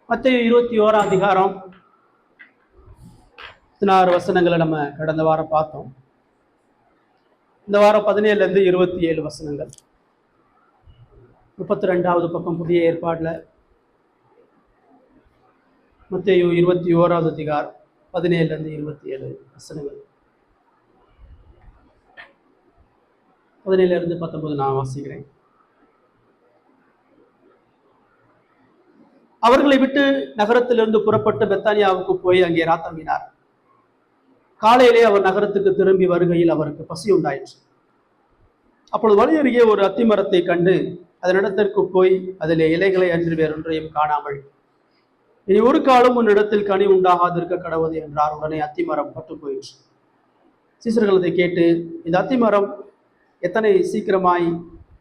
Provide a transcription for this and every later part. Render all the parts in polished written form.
மத்தேயு 21 அதிகாரம் 16 வசனங்களை நம்ம கடந்த வாரம் பார்த்தோம். இந்த வாரம் 17 27 வசனங்கள். 32வது பக்கம் புதிய ஏற்பாடுல மத்தேயு 21 அதிகாரம் 17 27 வசனங்கள். 17 19 நான் வாசிக்கிறேன். அவர்களை விட்டு நகரத்திலிருந்து புறப்பட்டு பெத்தானியாவுக்கு போய் அங்கே ராத்தங்கினார். காலையிலே அவர் நகரத்துக்கு திரும்பி வருகையில் அவருக்கு பசி உண்டாயிற்று. அப்பொழுது வழி அருகே ஒரு அத்தி மரத்தை கண்டு அதனிடத்திற்கு போய் அதிலே இலைகளை அன்று வேறொன்றையும் காணாமல், இனி ஒரு காலம் உன்னிடத்தில் கனி உண்டாகாதிருக்க கடவுது என்றார். உடனே அத்தி மரம் பட்டு போயிற்று. சீசர்கள் அதை கேட்டு, இந்த அத்தி மரம் எத்தனை சீக்கிரமாய்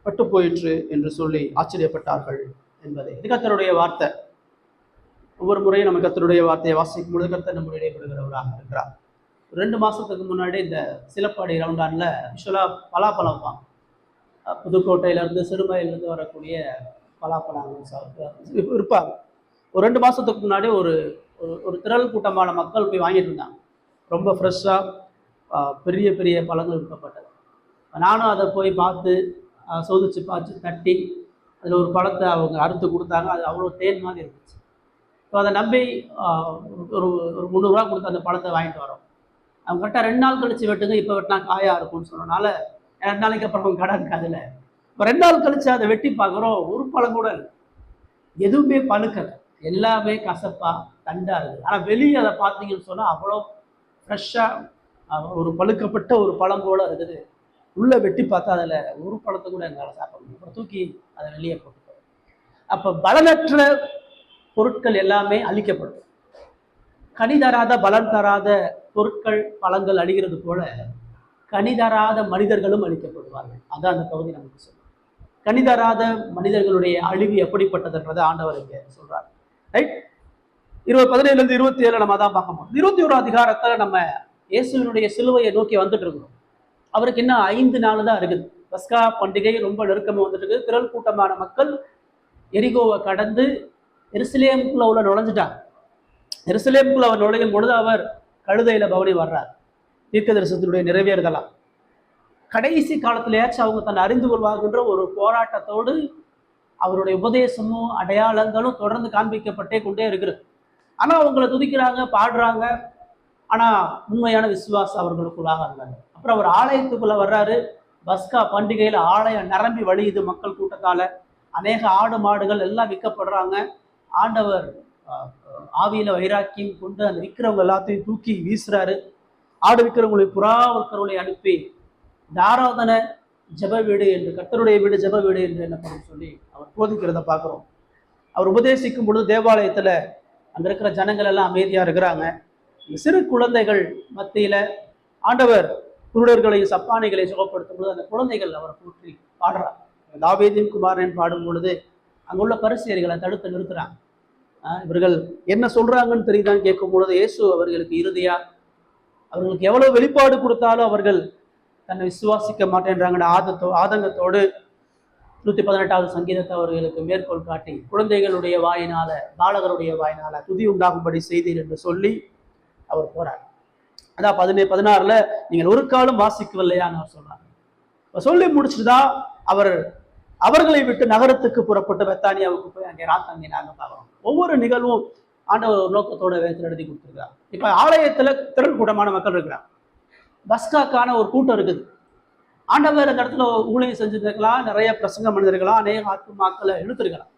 பட்டு போயிற்று என்று சொல்லி ஆச்சரியப்பட்டார்கள் என்பதை. இது கர்த்தருடைய வார்த்தை. ஒவ்வொரு முறையும் நம்ம கர்த்தருடைய வார்த்தையை வாசிக்கும் பொழுது கர்த்தர் நம்முடைய இடைப்படுகிறவராக இருக்கிறார். 2 மாசத்துக்கு முன்னாடி இந்த சிலப்பாடி ரவுண்டான்ல ஆக்சுவலா பலாப்பழம் வைப்பாங்க. புதுக்கோட்டையிலேருந்து சிறுமையிலேருந்து வரக்கூடிய பலாப்பழம் இருப்பாங்க. ஒரு 2 மாசத்துக்கு முன்னாடி ஒரு ஒரு திரள் கூட்டமான மக்கள் போய் வாங்கிட்டு இருந்தாங்க. ரொம்ப ஃப்ரெஷ்ஷாக பெரிய பெரிய பழங்கள் விற்கப்பட்டது. நானும் அதை போய் பார்த்து சோதிச்சு பார்த்து தட்டி அதில் ஒரு பழத்தை அவங்க அறுத்து கொடுத்தாங்க. அது அவ்வளோ தேன் மாதிரி இருந்துச்சு. ஸோ அதை நம்பி ஒரு 300 ரூபா கொடுத்து அந்த பழத்தை வாங்கிட்டு வரோம். அவங்க கரெக்டாக 2 நாள் கழிச்சு வெட்டுங்க, இப்போ வெட்டினா காயா இருக்கும்னு சொன்னனால 2 நாளைக்கு அப்புறம் கடை இருக்காதுல்ல. இப்போ 2 நாள் கழிச்சு அதை வெட்டி பார்க்குறோம், ஒரு பழம் கூட இல்லை, எதுவுமே பழுக்கலை, எல்லாமே கசப்பா தண்டா இருக்குது. ஆனால் வெளியே அதை பார்த்தீங்கன்னு சொன்னால் அவ்வளோ ஃப்ரெஷ்ஷாக ஒரு பழுக்கப்பட்ட ஒரு பழம் போல இருக்குது. உள்ளே வெட்டி பார்த்தா அதில் ஒரு பழத்தை கூட எங்களால் சாப்பிட முடியும். அப்புறம் தூக்கி அதை வெளியே போட்டுப்போம். அப்போ பலனற்ற பொருட்கள் எல்லாமே அழிக்கப்படும். கனி தராத பலன் தராத பொருட்கள் பழங்கள் அழிகிறது போல கனி தராத மனிதர்களும் அழிக்கப்படுவார்கள். அதான் அந்த பகுதி நமக்கு சொல்லும். கனி தராத மனிதர்களுடைய அழிவு எப்படிப்பட்டதுன்றதை ஆண்டவர் இங்கே சொல்றார். ரைட். 17 27 நம்ம தான் பார்க்க போறோம். 21 அதிகாரத்துல நம்ம இயேசுவினுடைய சிலுவையை நோக்கி வந்துட்டு இருக்கிறோம். அவருக்கு இன்னும் 5 நாள் தான் இருக்குது. பஸ்கா பண்டிகை ரொம்ப நெருக்கமாக வந்துட்டு இருக்குது. திரள் கூட்டமான மக்கள் எரிகோவை கடந்து எருசலேமுக்குள்ள உள்ள நுழைஞ்சிட்டாங்க. எருசலேமுக்குள்ள அவர் நுழையும் பொழுது அவர் கழுதையில பவனி வர்றார். தீர்க்க தரிசனத்தினுடைய நிறைவேறுதலாம். கடைசி காலத்திலேயாச்சும் அவங்க தன்னை அறிந்து கொள்வார்கின்ற ஒரு போராட்டத்தோடு அவருடைய உபதேசமும் அடையாளங்களும் தொடர்ந்து காண்பிக்கப்பட்டே கொண்டே இருக்கிறது. ஆனா அவங்களை துதிக்கிறாங்க, பாடுறாங்க. ஆனா உண்மையான விசுவாசம் அவர்களுக்குள்ளாக இருந்தாங்க. அப்புறம் அவர் ஆலயத்துக்குள்ள வர்றாரு. பஸ்கா பண்டிகையில ஆலயம் நிரம்பி வழியுது மக்கள் கூட்டத்தால. அநேக ஆடு மாடுகள் எல்லாம் விற்கப்படுறாங்க. ஆண்டவர் ஆவியில வைராக்கியம் கொண்டு அந்த விற்கிறவங்க எல்லாத்தையும் தூக்கி வீசுறாரு. ஆடு விற்கிறவங்களை புறா விற்கிறவங்களை அனுப்பி இந்த ஆராதனை ஜெப வீடு என்று, கர்த்தருடைய வீடு ஜெப வீடு என்று என்னப்படும் சொல்லி அவர் போதிக்கிறத பார்க்குறோம். அவர் உபதேசிக்கும் பொழுது தேவாலயத்துல அங்க இருக்கிற ஜனங்கள் எல்லாம் அமைதியா இருக்கிறாங்க. சிறு குழந்தைகள் மத்தியில ஆண்டவர் குருடர்களையும் சப்பானிகளையும் சுகப்படுத்தும் பொழுது அந்த குழந்தைகள் அவரை போற்றி பாடுறாங்க. தாவீதின் குமாரன் பாடும் பொழுது அங்குள்ள பரிசேயர்களை தடுத்து நிறுத்துறாங்க. இவர்கள் என்ன சொல்றாங்கன்னு தெரியுதான்னு கேட்கும் பொழுது இயேசு அவர்களுக்கு இறுதியா அவர்களுக்கு எவ்வளவு வெளிப்பாடு கொடுத்தாலும் அவர்கள் தன்னை விசுவாசிக்க மாட்டேன்றாங்க. ஆதங்கத்தோடு 118வது சங்கீதத்தை அவர்களுக்கு மேற்கோள் காட்டி, குழந்தைகளுடைய வாயினால பாலகருடைய வாயினால துதி உண்டாகும்படி செய்தீர் என்று சொல்லி அவர் போறார். அதான் 16 நீங்கள் ஒரு காலம் வாசிக்கவில்லையான்னு அவர் சொல்றாங்க. சொல்லி முடிச்சுட்டுதான் அவர்களை விட்டு நகரத்துக்கு புறப்பட்டு பெத்தானியாவுக்கு போய் அங்கே ராத்தங்கினாங்க பார்க்கிறோம். ஒவ்வொரு நிகழ்வும் ஆண்டவர் ஒரு நோக்கத்தோட வேதத்தில் எழுதி கொடுத்துருக்காங்க. இப்ப ஆலயத்துல திரள் கூட்டமான மக்கள் இருக்கிறாங்க. பஸ்காக்கான ஒரு கூட்டம் இருக்குது. ஆண்டவர் அந்த இடத்துல ஊழியம் செஞ்சிருக்கலாம், நிறைய பிரசங்கம் பண்ணிருக்கலாம், அநேக ஆத்மாக்களை இழுத்திருக்கலாம்.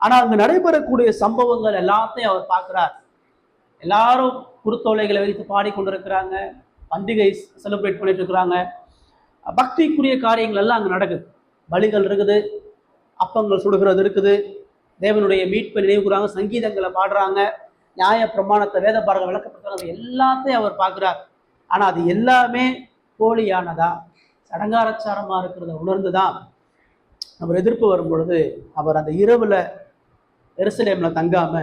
ஆனா அங்க நடைபெறக்கூடிய சம்பவங்கள் எல்லாத்தையும் அவர் பார்க்கிறார். எல்லாரும் குருத்தோலைகளை வைத்து பாடிக்கொண்டிருக்கிறாங்க, பண்டிகை செலிப்ரேட் பண்ணிட்டு இருக்கிறாங்க. பக்திக்குரிய காரியங்கள் எல்லாம் அங்க நடக்குது. பலிகள் இருக்குது, அப்பங்கள் சுடுகிறது இருக்குது, தேவனுடைய மீட்பை நினைவுகிறாங்க, சங்கீதங்களை பாடுறாங்க, நியாய பிரமாணத்தை வேத பாடங்கள் விளக்கப்படுத்துறாங்க. எல்லாத்தையும் அவர் பார்க்கிறார். ஆனா அது எல்லாமே போலியானதா, சடங்காரச்சாரமா இருக்கிறத உணர்ந்துதான் அவர் எதிர்ப்பு வரும் பொழுது அவர் அந்த இரவுல எருசலேம்ல தங்காம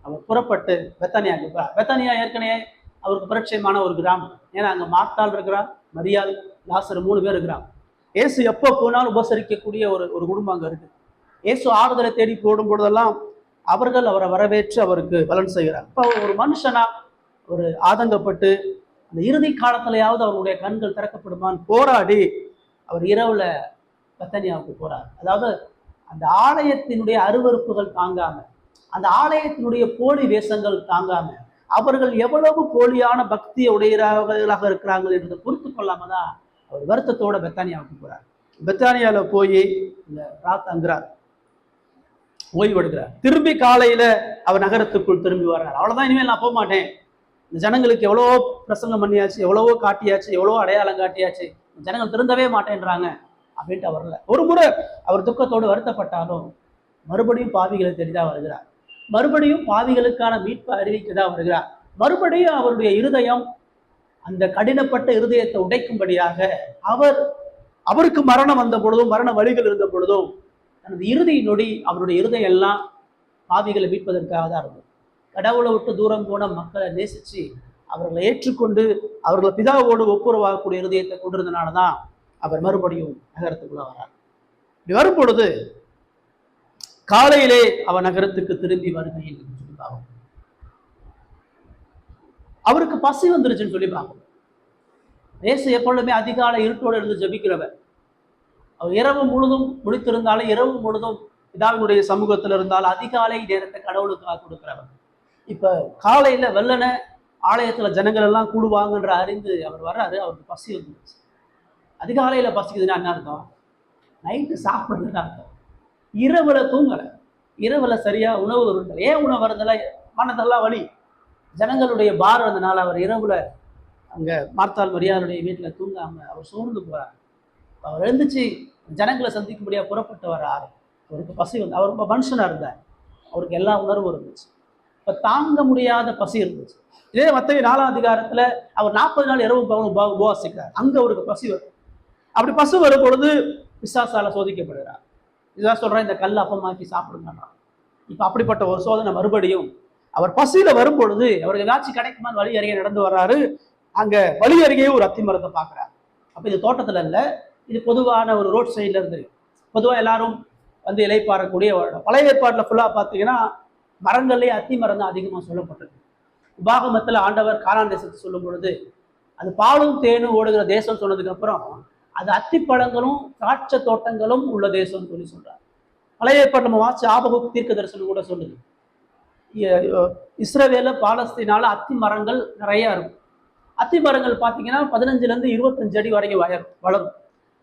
அவர் புறப்பட்டு பெத்தானியாவுக்கு போறார். பெத்தானியா ஏற்கனவே அவருக்கு பரிச்சயமான ஒரு கிராமம். ஏன்னா அங்க மார்த்தாள் இருக்கிறார், மரியாள், லாசர் 3 பேர் இருக்கிறாங்க. இயேசு எப்போ போனாலும் உபசரிக்கக்கூடிய ஒரு குடும்பம் அங்கே இருக்கு. இயேசு ஆறுதலை தேடி போடும் பொழுதெல்லாம் அவர்கள் அவரை வரவேற்று அவருக்கு பலன் செய்கிறார். இப்போ ஒரு மனுஷனா ஒரு ஆதங்கப்பட்டு அந்த இறுதி காலத்திலேயாவது அவருடைய கண்கள் திறக்கப்படுமான்னு போராடி அவர் இரவுல பெத்தானியாவுக்கு போறார். அதாவது அந்த ஆலயத்தினுடைய அருவருப்புகள் தாங்காம, அந்த ஆலயத்தினுடைய போலி வேஷங்கள் தாங்காம, அவர்கள் எவ்வளவு போலியான பக்தியை உடையவர்களாக இருக்கிறார்கள் என்பதை பொறுத்து கொள்ளாம தான் அவர் வருத்தத்தோட பெத்தானியாவுக்கு போறார். பெத்தானியால போய் இந்த ராத்தங்கிறார், ஓய்வெடுக்கிறார். திரும்பி காலையில அவர் நகரத்துக்குள் திரும்பி வர்றார். அவ்வளவுதான், இனிமேல் நான் போக மாட்டேன். இந்த ஜனங்களுக்கு எவ்வளவோ பிரசங்கம் பண்ணியாச்சு, எவ்வளவோ காட்டியாச்சு, எவ்வளவோ அடையாளம் காட்டியாச்சு, ஜனங்கள் திருந்தவே மாட்டேன்றாங்க அப்படின்ட்டு அவர் இல்லை. ஒரு முறை அவர் துக்கத்தோடு வருத்தப்பட்டாலும் மறுபடியும் பாவிகளை தேடிதான் வருகிறார். மறுபடியும் பாவிகளுக்கான மீட்பை அறிவிக்கதான் வருகிறார். மறுபடியும் அவருடைய இருதயம் அந்த கடினப்பட்ட இருதயத்தை உடைக்கும்படியாக அவருக்கு மரணம் வந்த பொழுதும், மரண வழிகள் இருந்த பொழுதும், தனது இறுதி நொடி அவருடைய இருதயம் எல்லாம் பாவிகளை மீட்பதற்காக தான் இருந்தது. கடவுளை விட்டு தூரம் போன மக்களை நேசிச்சு அவர்களை ஏற்றுக்கொண்டு அவர்களை பிதாவோடு ஒப்புரவாகக்கூடிய இருதயத்தை கொண்டிருந்தனால தான் அவர் மறுபடியும் நகரத்துக்குள்ள வரார். இப்படி வரும் பொழுது காலையிலே அவர் நகரத்துக்கு திரும்பி வருகையில் சொல்லி பார்க்கணும். அவருக்கு பசி வந்துருச்சுன்னு சொல்லி பார்க்கணும். இயேசு எப்பொழுதுமே அதிகாலை இருட்டோடு இருந்து ஜெபிக்கிறவர். அவர் இரவு முழுதும் முடித்திருந்தாலும், இரவு முழுதும் பிதாவினுடைய சமூகத்தில் இருந்தாலும் அதிகாலை நேரத்தை கடவுளுக்காக கொடுக்கிறவர். இப்ப காலையில வெள்ளன ஆலயத்துல ஜனங்கள் எல்லாம் கூடுவாங்கன்ற அறிந்து அவர் வர்றாரு. அவருக்கு பசி வந்துருச்சு. அதிகாலையில பசிக்குதுன்னா என்ன அர்த்தம்? நைட்டு சாப்பிடுறதுன்னு அர்த்தம். இரவுல தூங்கலை, இரவுல சரியா உணவு இருந்தல. ஏன் உணவு வருந்தல? மனதெல்லாம் வலி, ஜனங்களுடைய பாரம் இருந்தனால அவர் இரவுல அங்க மார்த்தாள் மரியாளுடைய வீட்டுல தூங்காம அவர் சோர்ந்து போறார். அவர் எழுந்துச்சு ஜனங்களை சந்திக்கும்படியா புறப்பட்டு வர்றாரு. அவருக்கு பசி வந்து, அவர் ரொம்ப மனுஷனா இருந்தார், அவருக்கு எல்லா உணர்வும் இருந்துச்சு. இப்ப தாங்க முடியாத பசி இருந்துச்சு. இதே மத்தேயு 4ஆம் அதிகாரத்துல அவர் 40 நாள் இரவு பகலும் உபவாசிக்கிறார். அங்க அவருக்கு பசி வரும். அப்படி பசி வரும் பொழுது பிசாசால சோதிக்கப்படுகிறார். இதுதான் சொல்றேன், இந்த கல் அப்பமாக்கி சாப்பிடுங்கன்றான். இப்ப அப்படிப்பட்ட ஒரு சோதனை மறுபடியும் அவர் பசியில வரும் பொழுது அவருக்கு ஏதாச்சும் கிடைக்குமான்னு வழி அருகே நடந்து வர்றாரு. அங்க வழி அருகே ஒரு அத்தி மரத்தை பார்க்கிறார். அப்ப இது தோட்டத்துல இல்ல, இது பொதுவான ஒரு ரோட் சைட்ல இருந்து. பொதுவா எல்லாரும் வந்து இலைப்பாறக்கூடிய பழைய ஏற்பாட்டுல ஃபுல்லா பாத்தீங்கன்னா மரங்கள்லேயே அத்தி மரம் தான் அதிகமா சொல்லப்பட்டிருக்கு. உபாகமத்துல ஆண்டவர் கானான் தேசத்தை சொல்லும் பொழுது அது பாலும் தேனும் ஓடுகிற தேசம் சொன்னதுக்கு அப்புறம் அது அத்திப்பழங்களும் திராட்சை தோட்டங்களும் உள்ள தேசம்னு சொல்லி சொல்றாரு. பழைய ஏற்பாடு நம்ம வாசி ஆபகுப் தீர்க்க தரிசனம் கூட சொல்லுது, இஸ்ரவேல பாலஸ்தீனால அத்தி மரங்கள் நிறைய இருக்கும். அத்தி மரங்கள் பார்த்தீங்கன்னா 15 இருந்து 25 அடி வரைக்கும் வளரும்.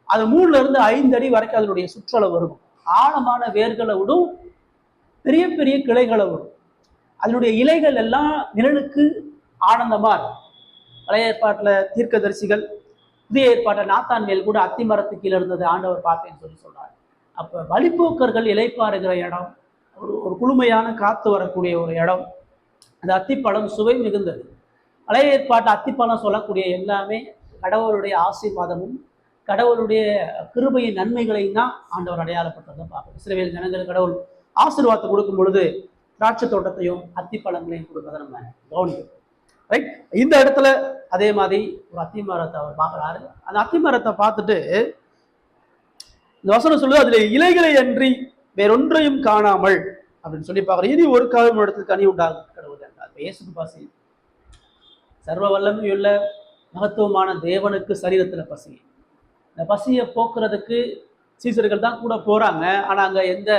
அது 3 இருந்து 5 அடி வரைக்கும் அதனுடைய சுற்றளவு இருக்கும். ஆழமான வேர்களை விடும், பெரிய பெரிய கிளைகளை விடும். அதனுடைய இலைகள் எல்லாம் நிழலுக்கு ஆனந்தமா இருக்கும். பழைய ஏற்பாட்டுல தீர்க்கதரிசிகள், புதிய ஏற்பாட்டில் நாத்தான்வேல் கூட அத்தி மரத்துக்கு கீழே இருந்தது ஆண்டவர் பார்த்தேன்னு சொல்லி சொல்றாரு. அப்ப வழிப்போக்கர்கள் இலைப்பாறுகிற இடம், ஒரு குளுமையான காத்து வரக்கூடிய ஒரு இடம். அந்த அத்திப்பழம் சுவை மிகுந்தது. பழைய ஏற்பாட்டு அத்திப்பழம் சொல்லக்கூடிய எல்லாமே கடவுளுடைய ஆசீர்வாதமும் கடவுளுடைய கிருபையின் நன்மைகளையும் தான் ஆண்டவர் அடையாளப்பட்டதை பார்க்கணும். இஸ்ரவேல் ஜனங்களுக்கு கடவுள் ஆசீர்வாதத்தை கொடுக்கும் பொழுது திராட்சை தோட்டத்தையும் அத்திப்பழங்களையும் கொடுக்கறதை நம்ம கவனிக்கணும். ரைட், இந்த இடத்துல அதே மாதிரி ஒரு அத்தி மரத்தை அவர் பார்க்குறாரு. அந்த அத்தி மரத்தை பார்த்துட்டு இந்த வசனம் சொல்லுது, அதுல இலைகளை அன்றி வேறொன்றையும் காணாமல் அப்படின்னு சொல்லி பார்க்குறேன். இனி ஒரு காலம் இடத்துக்கு கனி உண்டாகும் கடவுள் என்றார். இயேசுக்கு பசி, சர்வ வல்லமையுள்ள மகத்துவமான தேவனுக்கு சரீரத்துல பசி. இந்த பசியை போக்குறதுக்கு சீசர்கள் தான் கூட போறாங்க. ஆனா அங்க எந்த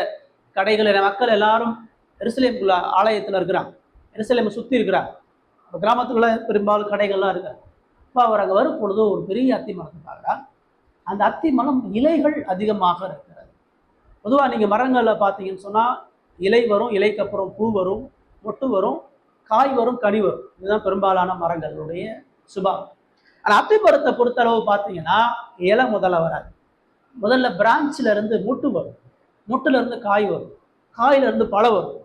கடைகள், மக்கள் எல்லாரும் எருசலேமுக்குள்ள ஆலயத்துல இருக்கிறாங்க, எருசலேமை சுத்தி இருக்கிறாங்க. கிராமத்துக்குள்ள பெரும்பாலும் கடைகள்லாம் இருக்கு. இப்போ அவர் அங்கே வரும் பொழுது ஒரு பெரிய அத்தி மரத்தை பார்க்குறார். அந்த அத்தி மரம் இலைகள் அதிகமாக இருக்கிறது. பொதுவாக நீங்கள் மரங்களில் பார்த்தீங்கன்னு சொன்னால் இலை வரும், இலைக்கு அப்புறம் பூ வரும், மொட்டு வரும், காய் வரும், கனி வரும். இதுதான் பெரும்பாலான மரங்களுடைய சுபாவம். ஆனால் அத்தி மரத்தை பொறுத்தளவு பார்த்தீங்கன்னா இலை முதல்ல வராது. முதல்ல பிரான்ச்சில் இருந்து மொட்டு வரும், மொட்டுல இருந்து காய் வரும், காயில இருந்து பழம் வரும்.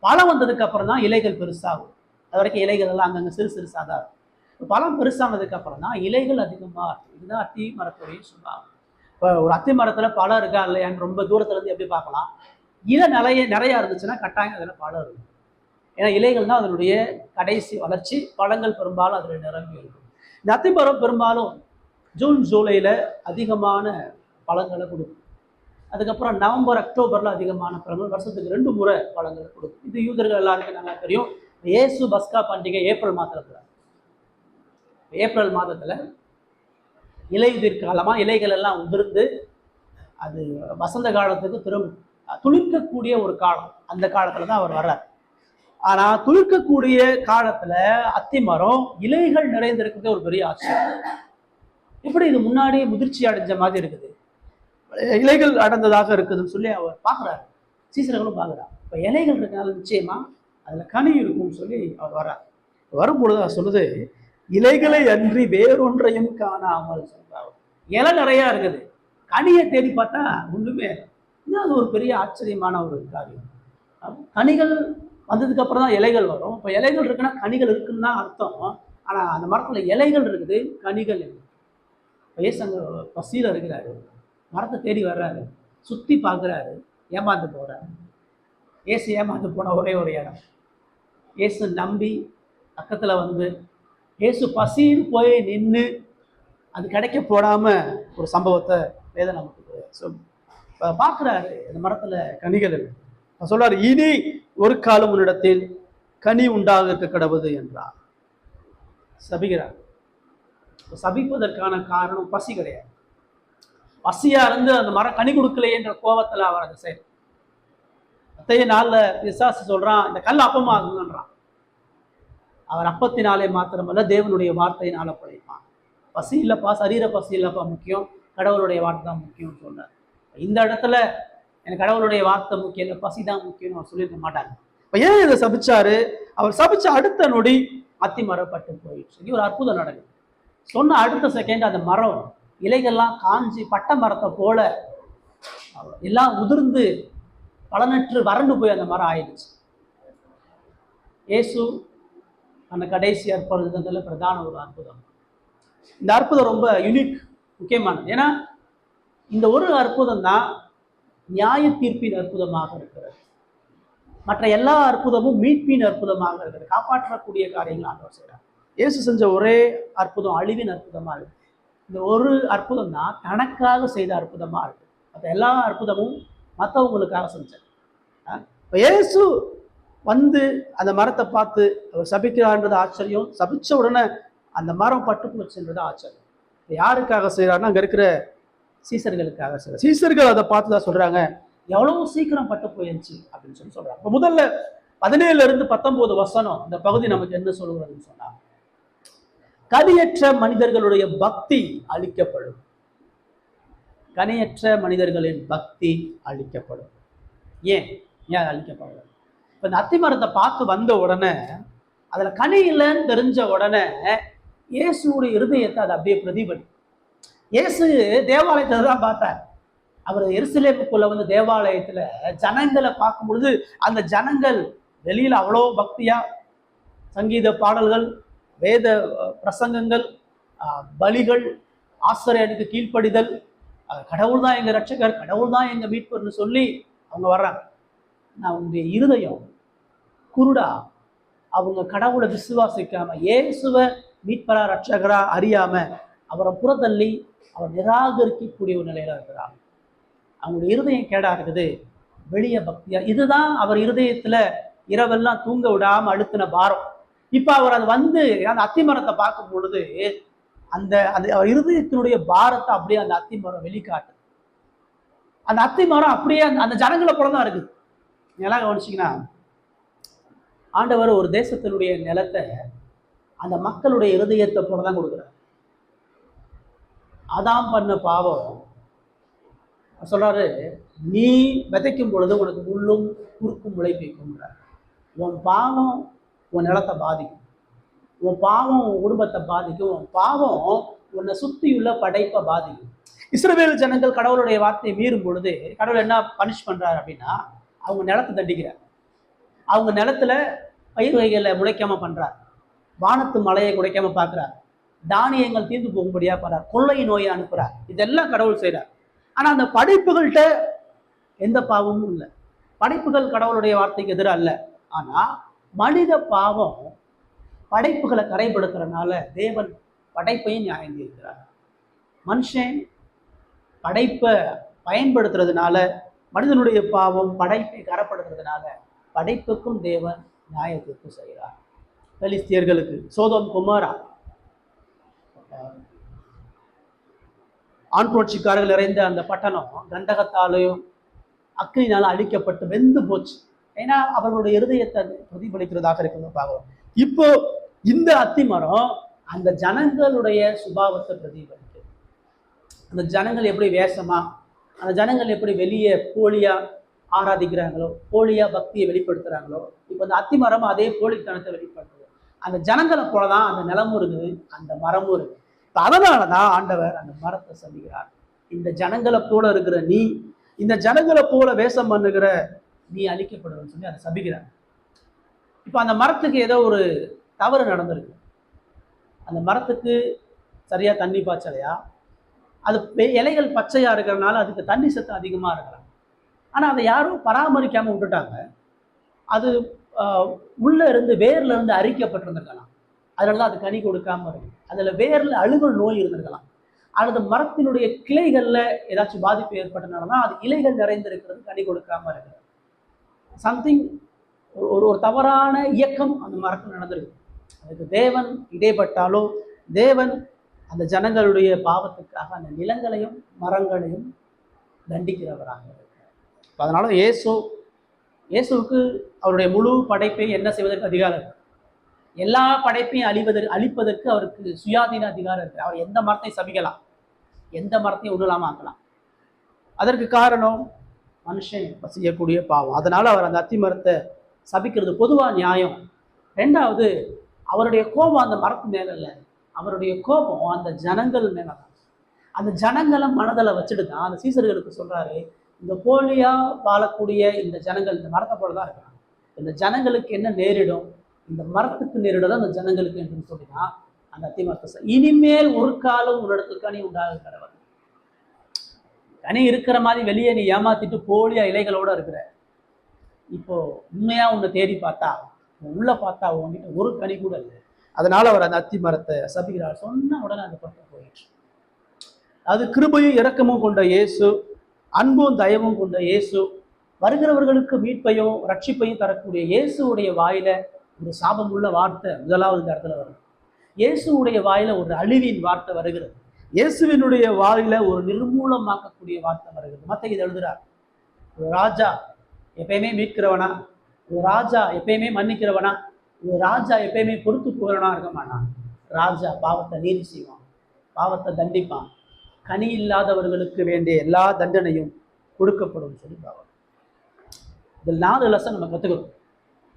பழம் வந்ததுக்கு அப்புறம் தான் இலைகள் பெருசாகும். அது வரைக்கும் இலைகள் எல்லாம் அங்கங்கே சிறு சிறுசாக தான் இருக்கும். பழம் பெருசானதுக்கு அப்புறம் தான் இலைகள் அதிகமாக இருக்கும். இதுதான் அத்தி மரத்துடைய சுபாவம். இப்போ ஒரு அத்தி மரத்துல பழம் இருக்கா இல்லையான்னு ரொம்ப தூரத்துல இருந்து எப்படி பார்க்கலாம்? இலை நிறையா இருந்துச்சுன்னா கட்டாயம் அதில் பழம் இருக்கும். ஏன்னா இலைகள் தான் அதனுடைய கடைசி வளர்ச்சி. பழங்கள் பெரும்பாலும் அதில் நிரம்பி இருக்கும். இந்த அத்தி மரம் பெரும்பாலும் ஜூன் ஜூலையில் அதிகமான பழங்களை கொடுக்கும். அதுக்கப்புறம் நவம்பர் அக்டோபரில் அதிகமான பழங்கள், வருஷத்துக்கு 2 முறை பழங்கள் கொடுக்கும். இது யூதர்கள் எல்லாருக்கும் நல்லா தெரியும். இயேசு பஸ்கா பண்டிகை ஏப்ரல் மாதத்தில். ஏப்ரல் மாதத்தில் இலையுதிர் காலமாக இலைகள் எல்லாம் உதிர்ந்து அது வசந்த காலத்துக்கு திரும்ப துளிர்க்கக்கூடிய ஒரு காலம். அந்த காலத்தில் தான் அவர் வர்றார். ஆனால் துளிர்க்கக்கூடிய காலத்தில் அத்திமரம் இலைகள் நிறைந்திருக்கிறது ஒரு பெரிய ஆச்சரியம். இப்படி இது முன்னாடியே முதிர்ச்சி அடைஞ்ச மாதிரி இருக்குது, இலைகள் அடைந்ததாக இருக்குதுன்னு சொல்லி அவர் பார்க்குறாரு. சீசர்களும் பார்க்குறாரு. இப்போ இலைகள் இருக்கனால நிச்சயமா அதில் கனி இருக்கும்னு சொல்லி அவர் வர்றார். வரும்பொழுது அவர் சொல்லுது, இலைகளை அன்றி வேறொன்றையும் காணாமல் சொல்றார். இலை நிறையா இருக்குது, கனியை தேடி பார்த்தா ஒன்றுமே. அது ஒரு பெரிய ஆச்சரியமான ஒரு காரியம். கனிகள் வந்ததுக்கு அப்புறம் தான் இலைகள் வரும். இப்போ இலைகள் இருக்குன்னா கனிகள் இருக்குன்னு தான் அர்த்தம். ஆனால் அந்த மரத்தில் இலைகள் இருக்குது, கனிகள் இல்லை. ஏசங்க பசியில் இருக்கிறாரு, மரத்தை தேடி வர்றாரு, சுற்றி பார்க்குறாரு, ஏமாந்து போகிறாரு. ஏசு ஏமாந்து போன ஒரே ஒரு இடம். ஏசு நம்பி பக்கத்தில் வந்து ஏசு பசின்னு போய் நின்று அது கிடைக்க போடாமல் ஒரு சம்பவத்தை வேதனை நமக்கு பார்க்குறாரு. இந்த மரத்தில் கனிகள் இருக்கு. சொல்றாரு, இனி ஒரு காலம் உன்னிடத்தில் கனி உண்டாக கடவுது என்றார். சபிக்கிறார். சபிப்பதற்கான காரணம் பசி கிடையாது. பசியா இருந்து அந்த மரம் கனி கொடுக்கலையே என்ற கோபத்தில் அவர் அதை செய்ய. அத்தைய நாளில் பிசாசு சொல்றான், இந்த கல் அப்பமாகுங்கன்றான். அவர் அப்பத்தினாலே மாத்திரமல்ல, தேவனுடைய வார்த்தையினால படைப்பான். பசி இல்லைப்பா, சரீர பசி இல்லைப்பா முக்கியம், கடவுளுடைய வார்த்தை தான் முக்கியம்னு சொன்னார். இந்த இடத்துல எனக்கு கடவுளுடைய வார்த்தை முக்கியம் இல்லை, பசி தான் முக்கியம்னு அவர் சொல்லியிருக்க மாட்டாங்க. இப்போ ஏன் இதை சபிச்சாரு? அவர் சபிச்ச அடுத்த நொடி அத்தி மரம் பட்டு போயிடுச்சு. ஒரு அற்புதம் நடக்குது. சொன்ன அடுத்த செகண்ட் அந்த மரம் இலைகள்லாம் காஞ்சி பட்டை மரத்தை போல எல்லாம் உதிர்ந்து பலனற்று வறண்டு போய் அந்த மரம் ஆயிடுச்சு. இயேசு அந்த கடைசி அற்புதத்தில் பிரதான ஒரு அற்புதம். இந்த அற்புதம் ரொம்ப யூனிக், முக்கியமானது. ஏன்னா இந்த ஒரு அற்புதம் தான் நியாய தீர்ப்பின் அற்புதமாக இருக்கிறது. மற்ற எல்லா அற்புதமும் மீட்பின் அற்புதமாக இருக்கிறது. காப்பாற்றக்கூடிய காரியங்கள் ஆண்டவர் செய்கிறார். இயேசு செஞ்ச ஒரே அற்புதம் அழிவின் அற்புதமாக இருக்கு. இந்த ஒரு அற்புதம் தான் தனக்காக செய்த அற்புதமாக இருக்கு. மற்ற எல்லா அற்புதமும் மற்றவங்களுக்காக செஞ்சார். இப்போ இயேசு வந்து அந்த மரத்தை பார்த்து அவர் சபிக்கிறார்ன்றது ஆச்சரியம். சபிச்ச உடனே அந்த மரம் பட்டு போச்சுன்றது ஆச்சரியம். யாருக்காக செய்கிறாருன்னா அங்கே இருக்கிற சீசர்களுக்காக செய்கிறார். சீசர்கள் அதை பார்த்து தான் சொல்றாங்க, எவ்வளவு சீக்கிரம் பட்டு போயிடுச்சு அப்படின்னு சொல்லி சொல்றாங்க. இப்போ முதல்ல 17-19 வசனம் இந்த பகுதி நமக்கு என்ன சொல்லுகிறதுன்னு சொன்னா, கனியற்ற மனிதர்களுடைய பக்தி அழிக்கப்படும். கனியற்ற மனிதர்களின் பக்தி அழிக்கப்படும். ஏன் அழிக்கப்படும்? இப்போ இந்த அத்தி மரத்தை பார்த்து வந்த உடனே அதுல கனி இல்லைன்னு தெரிஞ்ச உடனே இயேசுடைய இருதயத்தை அதை அப்படியே பிரதிபலி. இயேசு தேவாலயத்தை தான் பார்த்தார். அவர் எருசலேமுக்குள்ள வந்து தேவாலயத்துல ஜனங்களை பார்க்கும் பொழுது அந்த ஜனங்கள் வெளியில அவ்வளோ பக்தியா சங்கீத பாடல்கள், வேத பிரசங்கங்கள், பலிகள், ஆசிரியருக்கு கீழ்ப்படிதல், கடவுள் தான் எங்க ரட்சகர், கடவுள் தான் எங்க மீட்பர்னு சொல்லி அவங்க வர்றாங்க. நான் உங்களுடைய இருதயம் குருடா, அவங்க கடவுளை விசுவாசிக்காம இயேசுவை மீட்பரா ரட்சகரா அறியாம அவரை புறத்தள்ளி அவர் நிராகரிக்கக்கூடிய ஒரு நிலையில இருக்கிறாங்க. அவங்களுடைய இருதயம் கேடா இருக்குது, வெளிய பக்தியா. இதுதான் அவர் இருதயத்துல இரவெல்லாம் தூங்க விடாம அழுத்தின பாரம். இப்ப அவர் அது வந்து அந்த அத்திமரத்தை பார்க்கும் பொழுது அந்த அவர் இருதயத்தினுடைய பாரத்தை அப்படியே அந்த அத்திமரம் வெளிக்காட்டு. அந்த அத்திமரம் அப்படியே அந்த ஜனங்களை போலதான் இருக்குது. நிலம் கவனிச்சிங்கன்னா, ஆண்டவர் ஒரு தேசத்தினுடைய நிலத்தை அந்த மக்களுடைய இருதயத்தை போலதான் கொடுக்குறார். ஆதாம் பண்ண பாவம் சொல்றாரு, நீ விதைக்கும் பொழுது உனக்கு முள்ளும் குறுக்கும் முளைப்பிக்கும்ன்றார். உன் பாவம் உன் நிலத்தை பாதிக்கும், உன் பாவம் உன் குடும்பத்தை பாதிக்கும், உன் பாவம் உன்னை சுத்தியுள்ள படைப்பை பாதிக்கும். இஸ்ரவேல் ஜனங்கள் கடவுளுடைய வார்த்தையை மீறும் பொழுது கடவுள் என்ன பனிஷ் பண்றாரு அப்படின்னா, அவங்க நிலத்தை தண்டிக்கிறார். அவங்க நிலத்துல பயிர் வகைகளை முளைக்காம பண்றார், வானத்து மலையை குடைக்காம பார்க்கிறார், தானியங்கள் தீர்ந்து போகும்படியா பண்றார், கொள்ளை நோயை அனுப்புறார். இதெல்லாம் கடவுள் செய்றார். ஆனா அந்த படைப்புகள்கிட்ட எந்த பாவமும் இல்லை. படைப்புகள் கடவுளுடைய வார்த்தைக்கு எதிராக அல்ல. ஆனா மனித பாவம் படைப்புகளை கரைப்படுத்துறதுனால தேவன் படைப்பையும் நியாயம் தீர்க்கிறார். மனுஷன் படைப்பை பயன்படுத்துறதுனால மனிதனுடைய பாவம் படைப்பை கரப்படுத்துறதுனால படைப்புக்கும் தேவன் நியாயத்திற்கு செய்கிறார். பெலிஸ்தியர்களுக்கு சோதோம் குமாரா ஆண் புரட்சிக்காரர்கள் நிறைந்த அந்த பட்டணம் கந்தகத்தாலையும் அக்கினினால அழிக்கப்பட்டு வெந்து போச்சு. ஏன்னா அவர்களுடைய இருதயத்தை பிரதிபலிக்கிறதாக இருக்கிறத பார்க்கிறோம். இப்போ இந்த அத்திமரம் அந்த ஜனங்களுடைய சுபாவத்தை பிரதிபலிக்கிறது. அந்த ஜனங்கள் எப்படி வேஷமா, அந்த ஜனங்கள் எப்படி வெளியே போலியா ஆராதிக்கிறாங்களோ, போலியா பக்தியை வெளிப்படுத்துறாங்களோ, இப்போ அந்த அத்திமரம் அதே போலித்தனத்தை வெளிப்படுத்துது. அந்த ஜனங்களை போலதான் அந்த நிலமும் இருக்குது, அந்த மரமும் இருக்குது. அதனாலதான் ஆண்டவர் அந்த மரத்தை சபிக்கிறார். இந்த ஜனங்களை போல இருக்கிற நீ, இந்த ஜனங்களை போல வேஷம் பண்ணுகிற நீ அழிக்கப்படுவன்னு சொல்லி அதை சபிக்கிறார். இப்ப அந்த மரத்துக்கு ஏதோ ஒரு தவறு நடந்திருக்கு. அந்த மரத்துக்கு சரியா தண்ணி பாய்ச்சலையா, அது இலைகள் பச்சையா இருக்கிறதுனால அதுக்கு தண்ணி சத்து அதிகமா இருக்கலாம். ஆனா அதை யாரும் பராமரிக்காம விட்டுட்டாங்க. அது உள்ள இருந்து வேர்ல இருந்து அரிக்கப்பட்டிருந்திருக்கலாம். அதனாலதான் அது கனி கொடுக்காம இருக்கு. அதுல வேர்ல அழுகல் நோய் இருந்திருக்கலாம். அல்லது மரத்தினுடைய கிளைகள்ல ஏதாச்சும் பாதிப்பு ஏற்பட்டனாலதான் அது இலைகள் நிறைந்திருக்கிறது, கனி கொடுக்காம இருக்கிறது. சம்திங் ஒரு தவறான இயக்கம் அந்த மரத்தில் நடந்திருக்கு. அதுக்கு தேவன் இடைப்பட்டாலோ, தேவன் அந்த ஜனங்களுடைய பாவத்துக்காக அந்த நிலங்களையும் மரங்களையும் தண்டிக்கிறவராக இருக்கிறார். அதனால இயேசுவுக்கு அவருடைய முழு படைப்பை என்ன செய்வதற்கு அதிகாரம் இருக்கு. எல்லா படைப்பையும் அழிப்பதற்கு அவருக்கு சுயாதீன அதிகாரம் இருக்கு. அவர் எந்த மரத்தையும் சபிக்கலாம், எந்த மரத்தையும் ஒண்ணுலாம ஆக்கலாம். அதற்கு காரணம் மனுஷன் செய்யக்கூடிய பாவம். அதனால அவர் அந்த அத்தி மரத்தை சபிக்கிறது பொதுவா நியாயம். ரெண்டாவது, அவருடைய கோபம் அந்த மரத்து மேல இல்லை, அவருடைய கோபம் அந்த ஜனங்கள் மேலதான். அந்த ஜனங்களை மனதில் வச்சுட்டு தான் அந்த சீசர்களுக்கு சொல்றாரு, இந்த போலியா வாழக்கூடிய இந்த ஜனங்கள் இந்த மரத்தை போலதான் இருக்கிறாங்க. இந்த ஜனங்களுக்கு என்ன நேரிடும், இந்த மரத்துக்கு நேரிடும் அந்த ஜனங்களுக்கு என்று சொல்லிதான் அந்த அத்தி மரத்தை இனிமேல் ஒரு காலம் ஒரு இடத்துல கனி உண்டாகிறவர். கனி இருக்கிற மாதிரி வெளியே நீ ஏமாத்திட்டு போலியா இலைகளோட இருக்கிற. இப்போ உண்மையா உன்னை தேடி பார்த்தா, உள்ள பார்த்தா உங்ககிட்ட ஒரு கனி கூட இல்லை. அதனால அவர் அந்த அத்தி மரத்தை சபிக்கிறார். சொன்ன உடனே அந்த பட்டம் போயிடுச்சு. அது கிருபையும் இரக்கமும் கொண்ட இயேசு, அன்பும் தயவும் கொண்ட இயேசு, வருகிறவர்களுக்கு மீட்பையும் ரட்சிப்பையும் தரக்கூடிய இயேசுடைய வாயில ஒரு சாபமுள்ள வார்த்தை முதலாவது இந்த இடத்துல வருது. இயேசுடைய வாயில ஒரு அழிவின் வார்த்தை வருகிறது. இயேசுவினுடைய வாயில ஒரு நிர்மூலமாக்கக்கூடிய வார்த்தை வருகிறது. மத்தேயு இதை எழுதுறார், ஒரு ராஜா எப்பயுமே மீட்கிறவனா, ஒரு ராஜா எப்பயுமே மன்னிக்கிறவனா, ஒரு ராஜா எப்பயுமே பொறுத்து போகிறவனா இருக்கமானா. ராஜா பாவத்தை நீதி செய்வான், பாவத்தை தண்டிப்பான், கனி இல்லாதவர்களுக்கு வேண்டிய எல்லா தண்டனையும் கொடுக்கப்படும் சொல்லி பாவம். இதில் 4 லெசன் நம்ம கற்றுக்கிறோம்.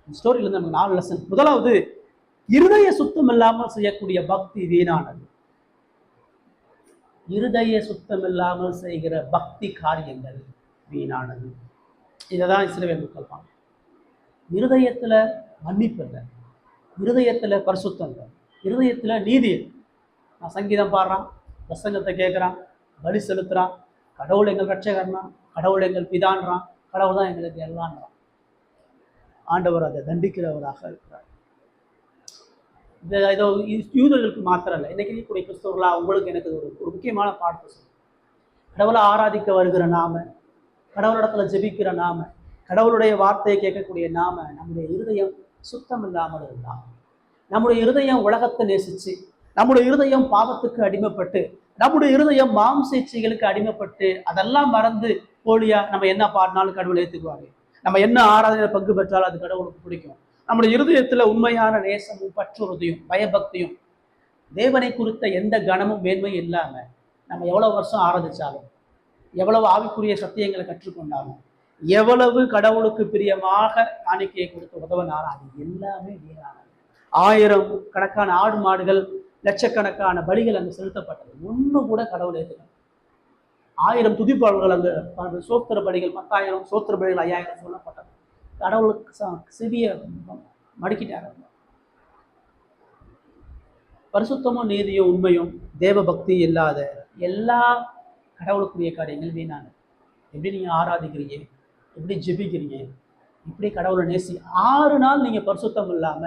ஸ்டோரியிலிருந்து நமக்கு 4 லெசன். முதலாவது, இருதய சுத்தம் இல்லாமல் செய்யக்கூடிய பக்தி வீணானது. இருதய சுத்தம் இல்லாமல் செய்கிற பக்தி காரியங்கள் வீணானது. இதைதான் இஸ்ரவேல் மக்கள் பாங்க. இருதயத்துல மன்னிப்பு இல்லை, இருதயத்துல பரிசுத்தம் இல்லை, இருதயத்துல நீதி இல்லை. நான் சங்கீதம் பாடுறான், பிரசங்கத்தை கேட்குறான், பலி செலுத்துறான், கடவுள் எங்கள் ரட்சகர்னா, கடவுள் எங்கள் பிதான்றான், கடவுள் தான் எங்களுக்கு எல்லாம்ன்றான். ஆண்டவர் அதை தண்டிக்கிறவராக இருக்கிறார். இதோ யூதர்களுக்கு மாத்திரம் இல்லை, இன்னைக்கு இருக்கக்கூடிய கிறிஸ்தவர்களா உங்களுக்கு எனக்கு ஒரு முக்கியமான பாடத்தை சொல்லுங்க. கடவுளை ஆராதிக்க வருகிற நாம, கடவுளிடத்துல ஜெபிக்கிற நாம, கடவுளுடைய வார்த்தையை கேட்கக்கூடிய நாம, நம்முடைய இருதயம் சுத்தம் இல்லாமல் இருந்தால், நம்முடைய இருதயம் உலகத்தை நேசிச்சு, நம்முடைய இருதயம் பாவத்துக்கு அடிமைப்பட்டு, நம்முடைய இருதயம் மாம்சைச்சைகளுக்கு அடிமைப்பட்டு, அதெல்லாம் மறந்து போலியா நம்ம என்ன பாடினாலும் கடவுளை ஏற்றுக்குவாரு, நம்ம என்ன ஆராதனை பங்கு பெற்றாலும் அது கடவுளுக்கு பிடிக்கும். நம்முடைய இருதயத்துல உண்மையான நேசமும் பற்றுறுதியும் பயபக்தியும் தேவனை குறித்த எந்த கனமும் மேன்மையும் இல்லாம நம்ம எவ்வளவு வருஷம் ஆராதிச்சாலும், எவ்வளவு ஆவிக்குரிய சத்தியங்களை கற்றுக்கொண்டாலும், எவ்வளவு கடவுளுக்கு பிரியமாக காணிக்கையை கொடுத்து உதவினாலும் அது எல்லாமே வீணானது. 1000 கணக்கான ஆடு மாடுகள், லட்சக்கணக்கான பலிகள் அங்கு செலுத்தப்பட்டது, ஒன்றும் கூட கடவுள் ஏற்றுக்கணும். 1000 துதிப்பாளர்கள் அங்கு சோத்திர பலிகள் 10,000, சோத்திர பலிகள் 5000 சொல்லப்பட்டது. கடவுளுக்கு சிறிய மடிக்கிட்டார். பரிசுத்தமும் நீதியும் உண்மையும் தேவ பக்தி இல்லாத எல்லா கடவுளுக்குரிய காரியங்கள் வீணானது. எப்படி நீங்க ஆராதிக்கிறீங்க, எப்படி ஜெபிக்கிறீங்க, இப்படி கடவுளை நேசி 6 நாள் நீங்க பரிசுத்தம் இல்லாம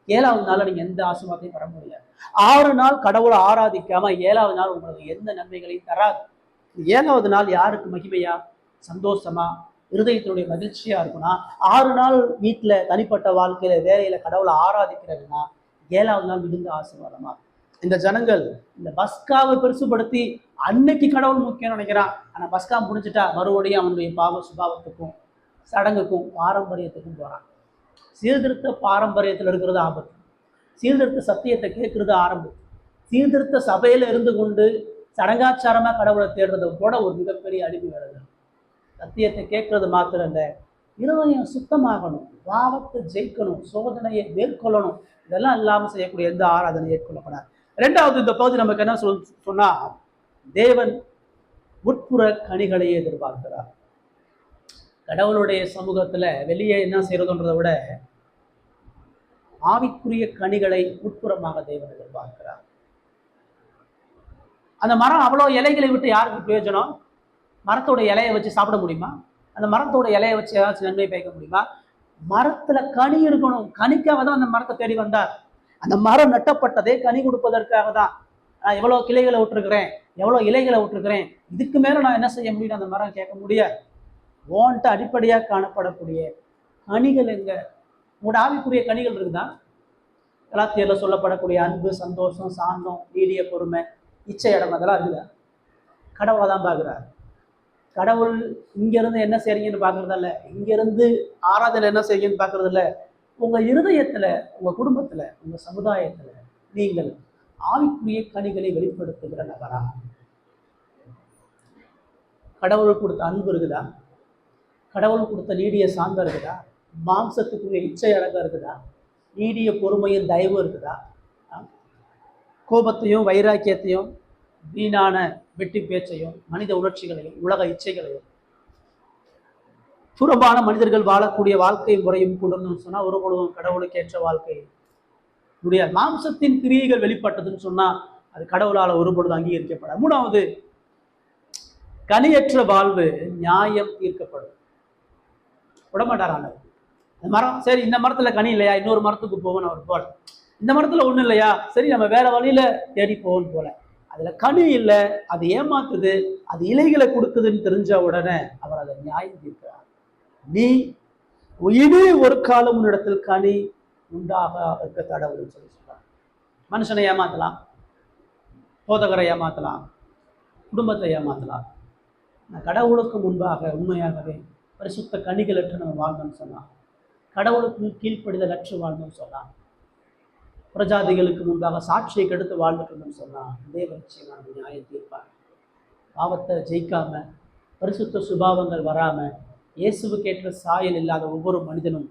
7வது நாள்ல நீங்க எந்த ஆசீர்வாதத்தையும் பெற முடியாது. 6 நாள் கடவுளை ஆராதிக்காம 7வது நாள் உங்களுக்கு எந்த நன்மைகளையும் தராது. 7வது நாள் யாருக்கு மகிமையா, சந்தோஷமா, இருதயத்தினுடைய மகிழ்ச்சியா இருக்குன்னா, 6 நாள் வீட்டுல தனிப்பட்ட வாழ்க்கையில வேலையில கடவுளை ஆராதிக்கிறதுனா 7வது நாள் மிகுந்த ஆசீர்வாதமா. இந்த ஜனங்கள் இந்த பஸ்காவை பெருசுபடுத்தி அன்னைக்கு கடவுள் முக்கியம் நினைக்கிறான். ஆனா பஸ்கா முடிஞ்சுட்டா மறுபடியும் அவனுடைய பாவ சுபாவத்துக்கும் சடங்குக்கும் பாரம்பரியத்துக்கும் போறான். சீர்திருத்த பாரம்பரியத்தில் இருக்கிறது ஆபத்து, சீர்திருத்த சத்தியத்தை கேட்கறது ஆரம்பம். சீர்திருத்த சபையில இருந்து கொண்டு சடங்காச்சாரமா கடவுளை தேடுறது கூட ஒரு மிகப்பெரிய அடிமை வருது. சத்தியத்தை கேட்கறது மாத்திரம் இல்லை, இருதயம் சுத்தமாகணும், பாவத்தை ஜெயிக்கணும், சோதனையை மேற்கொள்ளணும். இதெல்லாம் இல்லாமல் செய்யக்கூடிய எந்த ஆராதனை ஏற்கொள்ளப்படாது. 2வது இந்த பகுதி நமக்கு என்ன சொன்னா, தேவன் உட்புற கனிகளையே எதிர்பார்க்கிறார். கடவுளுடைய சமூகத்துல வெளியே என்ன செய்யறதுன்றதை விட ஆவிக்குரிய கனிகளை உட்புறமாக தேவன் எதிர்பார்க்கிறார். அந்த மரம் அவ்வளோ இலைகளை விட்டு யாருக்கு பிரயோஜனம்? மரத்தோட இலையை வச்சு சாப்பிட முடியுமா? அந்த மரத்தோட இலையை வச்சு ஏதாச்சும் நன்மை பயக்க முடியுமா? மரத்துல கனி இருக்கணும். கனிக்காக தான் அந்த மரத்தை தேடி வந்தார். அந்த மரம் நட்டப்பட்டதே கனி கொடுப்பதற்காக தான். நான் எவ்வளோ கிளைகளை விட்டுருக்கிறேன், எவ்வளோ இலைகளை விட்டுருக்கிறேன், இதுக்கு மேல நான் என்ன செய்ய முடியும்? அந்த மரம் கேட்க முடியாது. ஓன்ட்டு அடிப்படையாக காணப்படக்கூடிய கனிகள் எங்க? உங்களோட ஆவிக்குரிய கனிகள் இருக்குதா? கலாத்தியர்ல சொல்லப்படக்கூடிய அன்பு, சந்தோஷம், சாந்தம், நீடிய பொறுமை, இச்சை இடம், அதெல்லாம் இருக்குதா? கடவுளை தான் பார்க்குறாரு. கடவுள் இங்கிருந்து என்ன செய்றீங்கன்னு பார்க்கறதில்ல, இங்கிருந்து ஆராதனை என்ன செய்யுங்கன்னு பார்க்கறதில்ல. உங்க இருதயத்துல, உங்க குடும்பத்துல, உங்க சமுதாயத்துல நீங்கள் ஆவிக்குரிய கனிகளை வெளிப்படுத்துகிற நபரா? கடவுள் கொடுத்த அன்பு இருக்குதா? கடவுள் கொடுத்த நீடிய சாந்தம் இருக்குதா? மாம்சத்துக்குரிய இச்சை அடக்கம் இருக்குதா? நீடிய பொறுமையும் தயவு இருக்குதா? கோபத்தையும் வைராக்கியத்தையும் வீணான வெட்டி பேச்சையும் மனித உணர்ச்சிகளையும் உலக இச்சைகளையும் புறம்பான மனிதர்கள் வாழக்கூடிய வாழ்க்கை முறையும் கொண்டு சொன்னா ஒருபொழுதும் கடவுளுக்கு ஏற்ற வாழ்க்கை முடியாது. மாம்சத்தின் கிரியைகள் வெளிப்பட்டதுன்னு சொன்னா அது கடவுளால் ஒருபொழுது அங்கீகரிக்கப்படாது. 3வது, கனியற்ற வாழ்வு நியாயம் தீர்க்கப்படும். விடமாட்டாரான இந்த மரம், சரி இந்த மரத்துல கனி இல்லையா, இன்னொரு மரத்துக்கு போகணும் அவர் போல. இந்த மரத்துல ஒண்ணு இல்லையா, சரி நம்ம வேற வழியில தேடி போகணும் போல. அதுல கனி இல்லை, அது ஏமாத்துது, அது இலைகளை கொடுக்குதுன்னு தெரிஞ்ச உடனே அவர் அதை நியாயம் தீர்க்கிறார். நீ இனி ஒரு காலம் உன்னிடத்தில் கனி உண்டாக இருக்க தடவுன்னு சொல்லி சொல்றார். மனுஷனை ஏமாத்தலாம், போதகரை ஏமாத்தலாம், குடும்பத்தை ஏமாத்தலாம். கடவுளுக்கு முன்பாக உண்மையாகவே பரிசுத்த கனிகளற்று நம்ம வாழ்ந்தோம்னு சொன்னான். கடவுளுக்கு கீழ்ப்படிதல் அற்று வாழ்ந்தோம்னு சொன்னான். பிரஜாதிகளுக்கு முன்பாக சாட்சியை கெடுத்து வாழ்ந்துட்டு சொன்னான். தேவன் நிச்சயமாக நியாயம் தீர்ப்பார். பாவத்தை ஜெயிக்காம, பரிசுத்த சுபாவங்கள் வராம, இயேசுவுக்கேற்ற சாயல் இல்லாத ஒவ்வொரு மனிதனும்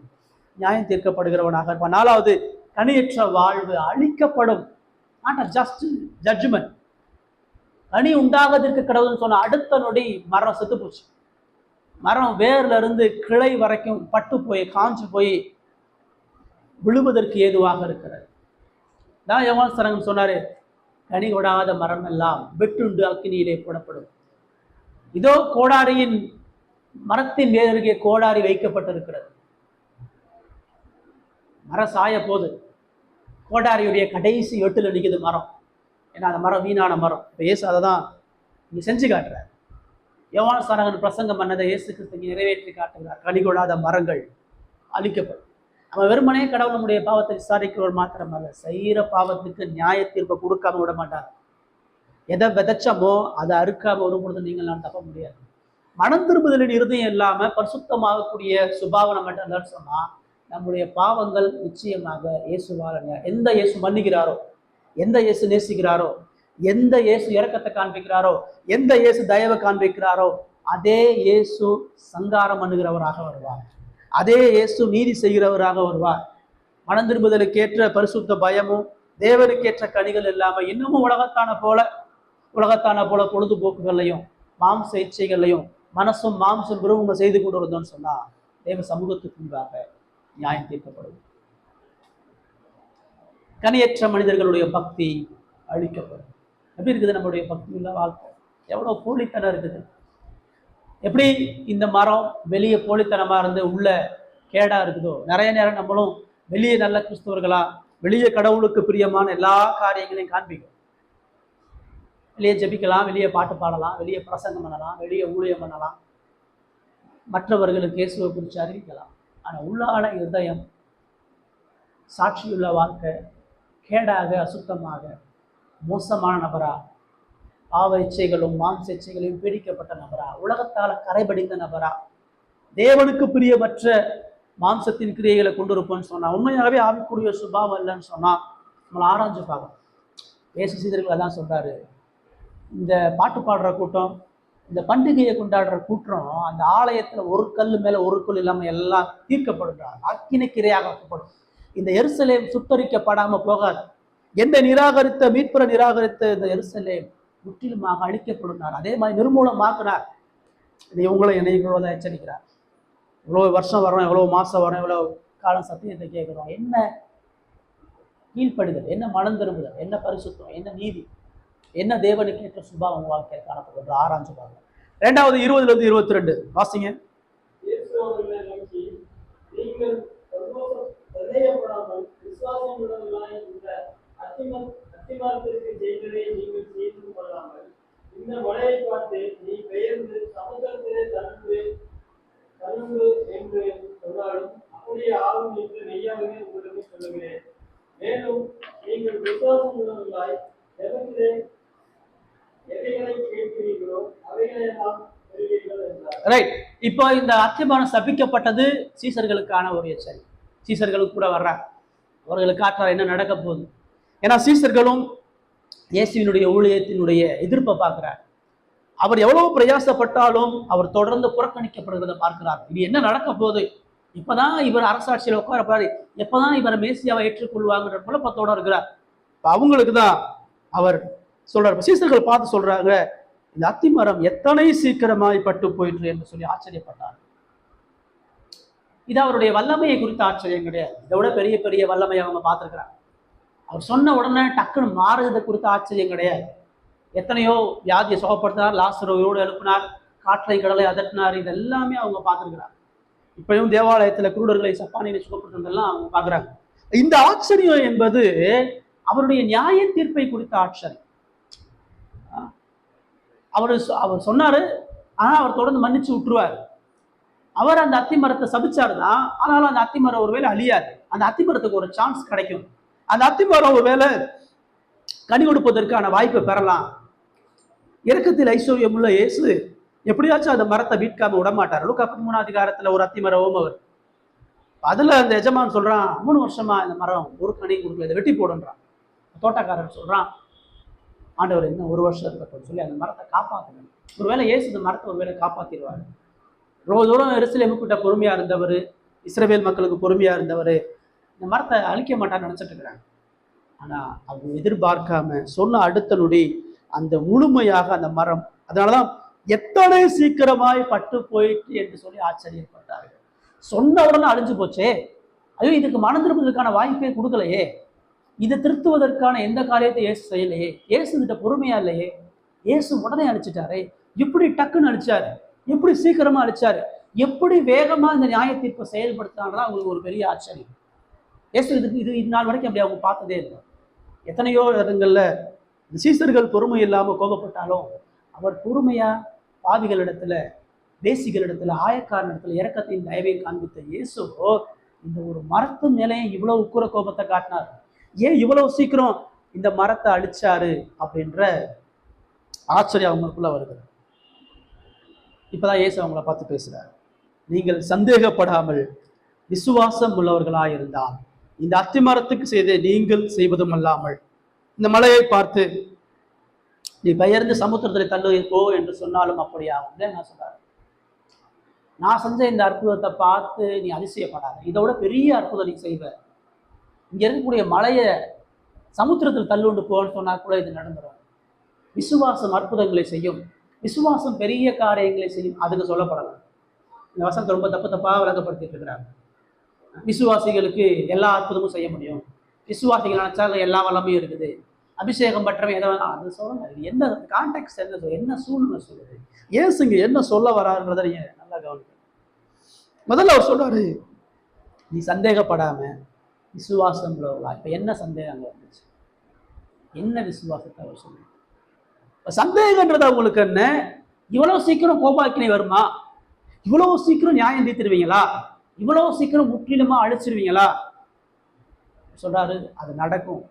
நியாயம் தீர்க்கப்படுகிறவனாக இருப்பான். 4வது, கனியற்ற வாழ்வு அழிக்கப்படும். Not a just judgment. கனி உண்டாவதற்கு கடவுள்னு சொன்ன அடுத்த நொடி மரம் செத்து போச்சு. மரம் வேர்ல இருந்து கிளை வரைக்கும் பட்டு போய் காஞ்சு போய் விழுவதற்கு ஏதுவாக இருக்கிறது. தான் யோவான் ஸ்நானகன் சொன்னாரு, கனி கொடாத மரம் எல்லாம் வெட்டுண்டு அக்கினியிலே போடப்படும். இதோ கோடாரியின் மரத்தின் வேருகே கோடாரி வைக்கப்பட்டிருக்கிறது. மரம் சாய போது கோடாரியுடைய கடைசி வெட்டுல நிற்குது மரம். ஏன்னா அந்த மரம் வீணான மரம். இப்போ இயேசு அதை தான் இங்கே செஞ்சு காட்டுறார். யோவான் ஸ்நானகன் பிரசங்கம் பண்ணதை இயேசு கிறிஸ்து நிறைவேற்றி காட்டுகிறார். கனி கொடாத மரங்கள் அழிக்கப்படும். நம்ம வெறுமனே கடவுள் நம்முடைய பாவத்தை விசாரிக்கிறவர் மாத்திரம் அல்ல, செய்கிற பாவத்துக்கு நியாய தீர்ப்பை கொடுக்காம விட மாட்டார். எதை விதைச்சமோ அதை அறுக்காம ஒரு பொழுது நீங்கள் நான் தப்ப முடியாது. மனம் திரும்புதலின் இருதயம் இல்லாம பரிசுத்தமாகக்கூடிய சுபாவம் நம்மகிட்ட இருந்தாலும் சொன்னா நம்முடைய பாவங்கள் நிச்சயமாக இயேசுவால், எந்த இயேசு மன்னிக்கிறாரோ, எந்த இயேசு நேசிக்கிறாரோ, எந்த இயேசு இரக்கத்தை காண்பிக்கிறாரோ, எந்த இயேசு தயவை காண்பிக்கிறாரோ, அதே இயேசு சங்காரம் பண்ணுகிறவராக வருவார். அதே இயேசு நீதி செய்கிறவராக வருவார். மனம் திரும்புதலுக்கேற்ற பரிசுத்த பயமும் தேவனுக்கேற்ற கனிகள் இல்லாம இன்னமும் உலகத்தான போல பொழுதுபோக்குகளையும் மாம்ச இச்சைகளையும் மனசும் மாம்சம் விரும்பும் செய்து கொண்டு இருந்தோம்னு சொன்னா தேவ சமூகத்துக்கு முன்பாக நியாயம் தீர்க்கப்படும். கனியற்ற மனிதர்களுடைய பக்தி அழிக்கப்படும். எப்படி இருக்குது நம்மளுடைய பக்தி உள்ள வாழ்க்கை? எவ்வளவு போலித்தனம் இருக்குது! எப்படி இந்த மரம் வெளியே போலித்தனமா இருந்து உள்ள கேடா இருக்குதோ, நிறைய நேரம் நம்மளும் வெளியே நல்ல கிறிஸ்தவர்களா, வெளியே கடவுளுக்கு பிரியமான எல்லா காரியங்களையும் காண்பிக்கும். வெளியே ஜெபிக்கலாம், வெளியே பாட்டு பாடலாம், வெளியே பிரசங்கம் பண்ணலாம், வெளியே ஊழியம் பண்ணலாம், மற்றவர்களுக்கு இயேசுவை குறித்து அறிவிக்கலாம். ஆனால் உள்ளான இருதயம், சாட்சியுள்ள வாழ்க்கை, கேடாக அசுத்தமாக மோசமான நபரா, பாவ இச்சைகளும் மாம்ச இச்சைகளையும் பீடிக்கப்பட்ட நபரா, உலகத்தால் கரைபடிந்த நபரா, தேவனுக்கு பிரியமற்ற மாம்சத்தின் கிரியைகளை கொண்டு இருப்போம்னு சொன்னா, உண்மையாகவே ஆவிக்குரிய சுபாவம் இல்லைன்னு சொன்னா நம்மளை ஆராய்ஞ்சு பார்க்கணும். இயேசு சீடர்கள் அதான் சொல்றாரு, இந்த பாட்டு பாடுற கூட்டம், இந்த பண்டிகையை கொண்டாடுற கூட்டம், அந்த ஆலயத்துல ஒரு கல் மேல ஒரு கல் இல்லாம எல்லாம் தீர்க்கப்படுகிறார், அக்கினிக்கிரையாக ஆக்கப்படும். இந்த எருசலேம் சுத்தரிக்கப்படாம போகாது. எந்த நிராகரித்த மீட்புற நிராகரித்த இந்த எருசலேம் முற்றிலுமாக அழிக்கப்படுகிறார். அதே மாதிரி நிர்மூலமாக்குனார். இது இவங்களை என்னைகளோட எச்சரிக்கிறார். இவ்வளவு வருஷம் வரோம், எவ்வளவு மாசம் வரோம், எவ்வளவு காலம் சத்தியத்தை கேட்கிறோம். என்ன கீழ்ப்படிதல், என்ன மனம் திரும்புதல், என்ன பரிசுத்தம், என்ன நீதி, என்ன தேவனுக்கு ஏற்ற சுபாவம் வாழ்க்கையில் காணப்படுகின்ற ஆராய்ச்சி பாருங்க. 2 20-22 வாசிங்க. இந்த மழையை பார்த்து நீ பெயர்ந்து சமுத்திரத்திலே தழும்பு என்று சொன்னாலும் அப்படியே ஆகும் என்று மெய்யாகவே உங்களுக்கு சொல்லுகிறேன். மேலும் நீங்கள் விசுவாசம் உள்ளவர்களாய் எவைகளை கேட்கிறீர்களோ அவைகளெல்லாம் பெறுவீர்கள் என்றார். ரைட். இப்போ இந்த அத்திமரம் சபிக்கப்பட்டது சீசர்களுக்கான ஒரு எச்சரிக்கை. சீசர்களுக்கு கூட வர்றார், அவர்களுக்கு காட்டுறார் என்ன நடக்க போகுது. ஏன்னா சீசர்களும் இயேசுவினுடைய ஊழியத்தினுடைய எதிர்ப்பை பார்க்கிறார். அவர் எவ்வளவு பிரயாசப்பட்டாலும் அவர் தொடர்ந்து புறக்கணிக்கப்படுகிறத பார்க்கிறார். இது என்ன நடக்க போகுது, இப்பதான் இவர் அரசாட்சியில் உட்கார போறாரு, எப்பதான் இவரை மேசியாவை ஏற்றுக்கொள்வாங்கன்ற குழப்பத்தோட இருக்கிறார். அவங்களுக்கு தான் அவர் சொல்றாரு. சீசர்கள் பார்த்து சொல்றாங்க, இந்த அத்திமரம் எத்தனை சீக்கிரமாய் பட்டு போயிற்று என்று சொல்லி ஆச்சரியப்பட்டார். இது அவருடைய வல்லமையை குறித்த ஆச்சரியம் கிடையாது, இதை விட பெரிய பெரிய வல்லமையை அவங்க பார்த்துருக்கிறாங்க. அவர் சொன்ன உடனே டக்குன்னு மாறுறதை குறித்த ஆச்சரியம் கிடையாது. எத்தனையோ வியாதியை சுகப்படுத்தினார், லாசரோடு எழுப்பினார், காற்றை கடலை அதட்டினார், இது எல்லாமே அவங்க பார்த்துருக்கிறாங்க. இப்பயும் தேவாலயத்துல குருடர்களை சப்பானியை சுகப்படுத்துறதெல்லாம் அவங்க பார்க்குறாங்க. இந்த ஆச்சரியம் என்பது அவருடைய நியாய தீர்ப்பை குறித்த ஆச்சரியம். அவர் சொன்னாரு, ஆனா அவர் தொடர்ந்து மன்னிச்சு விட்டுருவார். அவர் அந்த அத்திமரத்தை சபிச்சாருதான், ஆனாலும் அந்த அத்திமரம் ஒருவேளை அழியாது, அந்த அத்திமரத்துக்கு ஒரு சான்ஸ் கிடைக்கும், அந்த அத்திமரம் ஒருவேளை கனி கொடுப்பதற்கான வாய்ப்பை பெறலாம். இரக்கத்தில் ஐஸ்வர்யம் உள்ள இயேசு எப்படியாச்சும் அந்த மரத்தை வீட்காம விடமாட்டார். லூக்கா 13 ஒரு அத்திமரம் அவர், அதுல அந்த எஜமான் சொல்றான், 3 வருஷமா இந்த மரம் ஒரு கனி கொடுக்கல, இதை வெட்டி போடுன்றான். தோட்டக்காரன் சொல்றான், ஆண்டவர் இன்னும் 1 வருஷம் இருக்கட்டும் சொல்லி அந்த மரத்தை காப்பாற்றணும். ஒருவேளை இயேசு இந்த மரத்தை ஒருவேளை காப்பாத்திடுவார். ரொம்ப தூரம் எருசலேமுக்கிட்ட பொறுமையா இருந்தவர், இஸ்ரவேல் மக்களுக்கு பொறுமையா இருந்தவர், இந்த மரத்தை அழிக்க மாட்டான்னு நினைச்சிட்டு இருக்கிறாங்க. ஆனா அவங்க எதிர்பார்க்காம சொன்ன அடுத்த நொடி அந்த முழுமையாக அந்த மரம், அதனாலதான் எத்தனை சீக்கிரமாய் பட்டு போயிட்டு என்று சொல்லி ஆச்சரியப்பட்டார்கள். சொன்ன உடனே அழிஞ்சு போச்சே, ஐயோ இதுக்கு மனம் திரும்புவதற்கான வாய்ப்பே கொடுக்கலையே, இதை திருத்துவதற்கான எந்த காரியத்தை இயேசு செய்யலையே, இயேசு கிட்ட பொறுமையா இல்லையே, இயேசு உடனே அழிச்சிட்டாரே, எப்படி டக்குன்னு அழிச்சாரு, எப்படி சீக்கிரமா அழிச்சாரு, எப்படி வேகமா இந்த நியாய தீர்ப்பை செயல்படுத்தினால்தான் அவங்களுக்கு ஒரு பெரிய ஆச்சரியம். இயேசு இது நாள் வரைக்கும் அப்படி அவங்க பார்த்ததே இல்லை. எத்தனையோ இடங்கள்ல சீசர்கள் பொறுமை இல்லாம கோபப்பட்டாலும் அவர் பொறுமையா பாவிகளிடத்துல, தேசிகளிடத்துல, ஆயக்காரனிடத்துல இரக்கத்தையும் தயவையும் காண்பித்த இயேசு இந்த ஒரு மரத்து மேலே இவ்வளவு உக்குர கோபத்தை காட்டினார். ஏன் இவ்வளவு சீக்கிரம் இந்த மரத்தை அழிச்சாரு அப்படின்ற ஆச்சரியம் அவங்களுக்குள்ள வருகிறது. இப்பதான் இயேசு அவங்கள பார்த்து பேசுறாரு, நீங்கள் சந்தேகப்படாமல் விசுவாசம் உள்ளவர்களாயிருந்தால் இந்த அத்திமரத்துக்கு செய்த நீங்கள் செய்வதும் அல்லாமல், இந்த மலையை பார்த்து நீ பெயர்ந்து சமுத்திரத்தில் தள்ளு போ என்று சொன்னாலும் அப்படியாகும். என்ன சொல்றாரு, நான் செஞ்ச இந்த அற்புதத்தை பார்த்து நீ அதிசயப்படாத, இதோட பெரிய அற்புதம் நீ செய்வ. இங்க இருக்கக்கூடிய மலையை சமுத்திரத்தில் தள்ளுண்டு போன்னு சொன்னா கூட இது நடந்துடும். விசுவாசம் அற்புதங்களை செய்யும், விசுவாசம் பெரிய காரியங்களை செய்யும், அதுக்கு சொல்லப்படலாம். இந்த வசனத்தை ரொம்ப தப்பா விளக்கப்படுத்திட்டு இருக்கிறாங்க. விசுவாசிகளுக்கு எல்லா அற்புதமும் செய்ய முடியும், விசுவாசிகள் நினைச்சாலும் எல்லா வல்லமையும் இருக்குது, அபிஷேகம் பற்றவை எதை வேணாலும் அது சொல்லுங்க. இது என்ன கான்டெக்ட், என்ன சூழ்நிலை சொல்லுது, ஏசுங்க என்ன சொல்ல வராருன்றதை நீங்க நல்லா கவனிக்கணும். முதல்ல அவர் சொல்றாரு, நீ சந்தேகப்படாம விசுவாசம் உள்ளவர்களா. இப்ப என்ன சந்தேகம் அங்க இருந்துச்சு, என்ன விசுவாசத்தை அவர் சொல்லுங்க. சந்தேகன்றது அவங்களுக்கு என்ன? இவ்வளவு சீக்கிரம் கோபாக்கினை வருமா? இவ்வளவு சீக்கிரம் நியாயம் தீர்த்துருவீங்களா? இவ்வளவு சீக்கிரம் முற்றிலுமா அழிச்சிருவீங்களா? சொல்றாரு, அது நடக்கும்.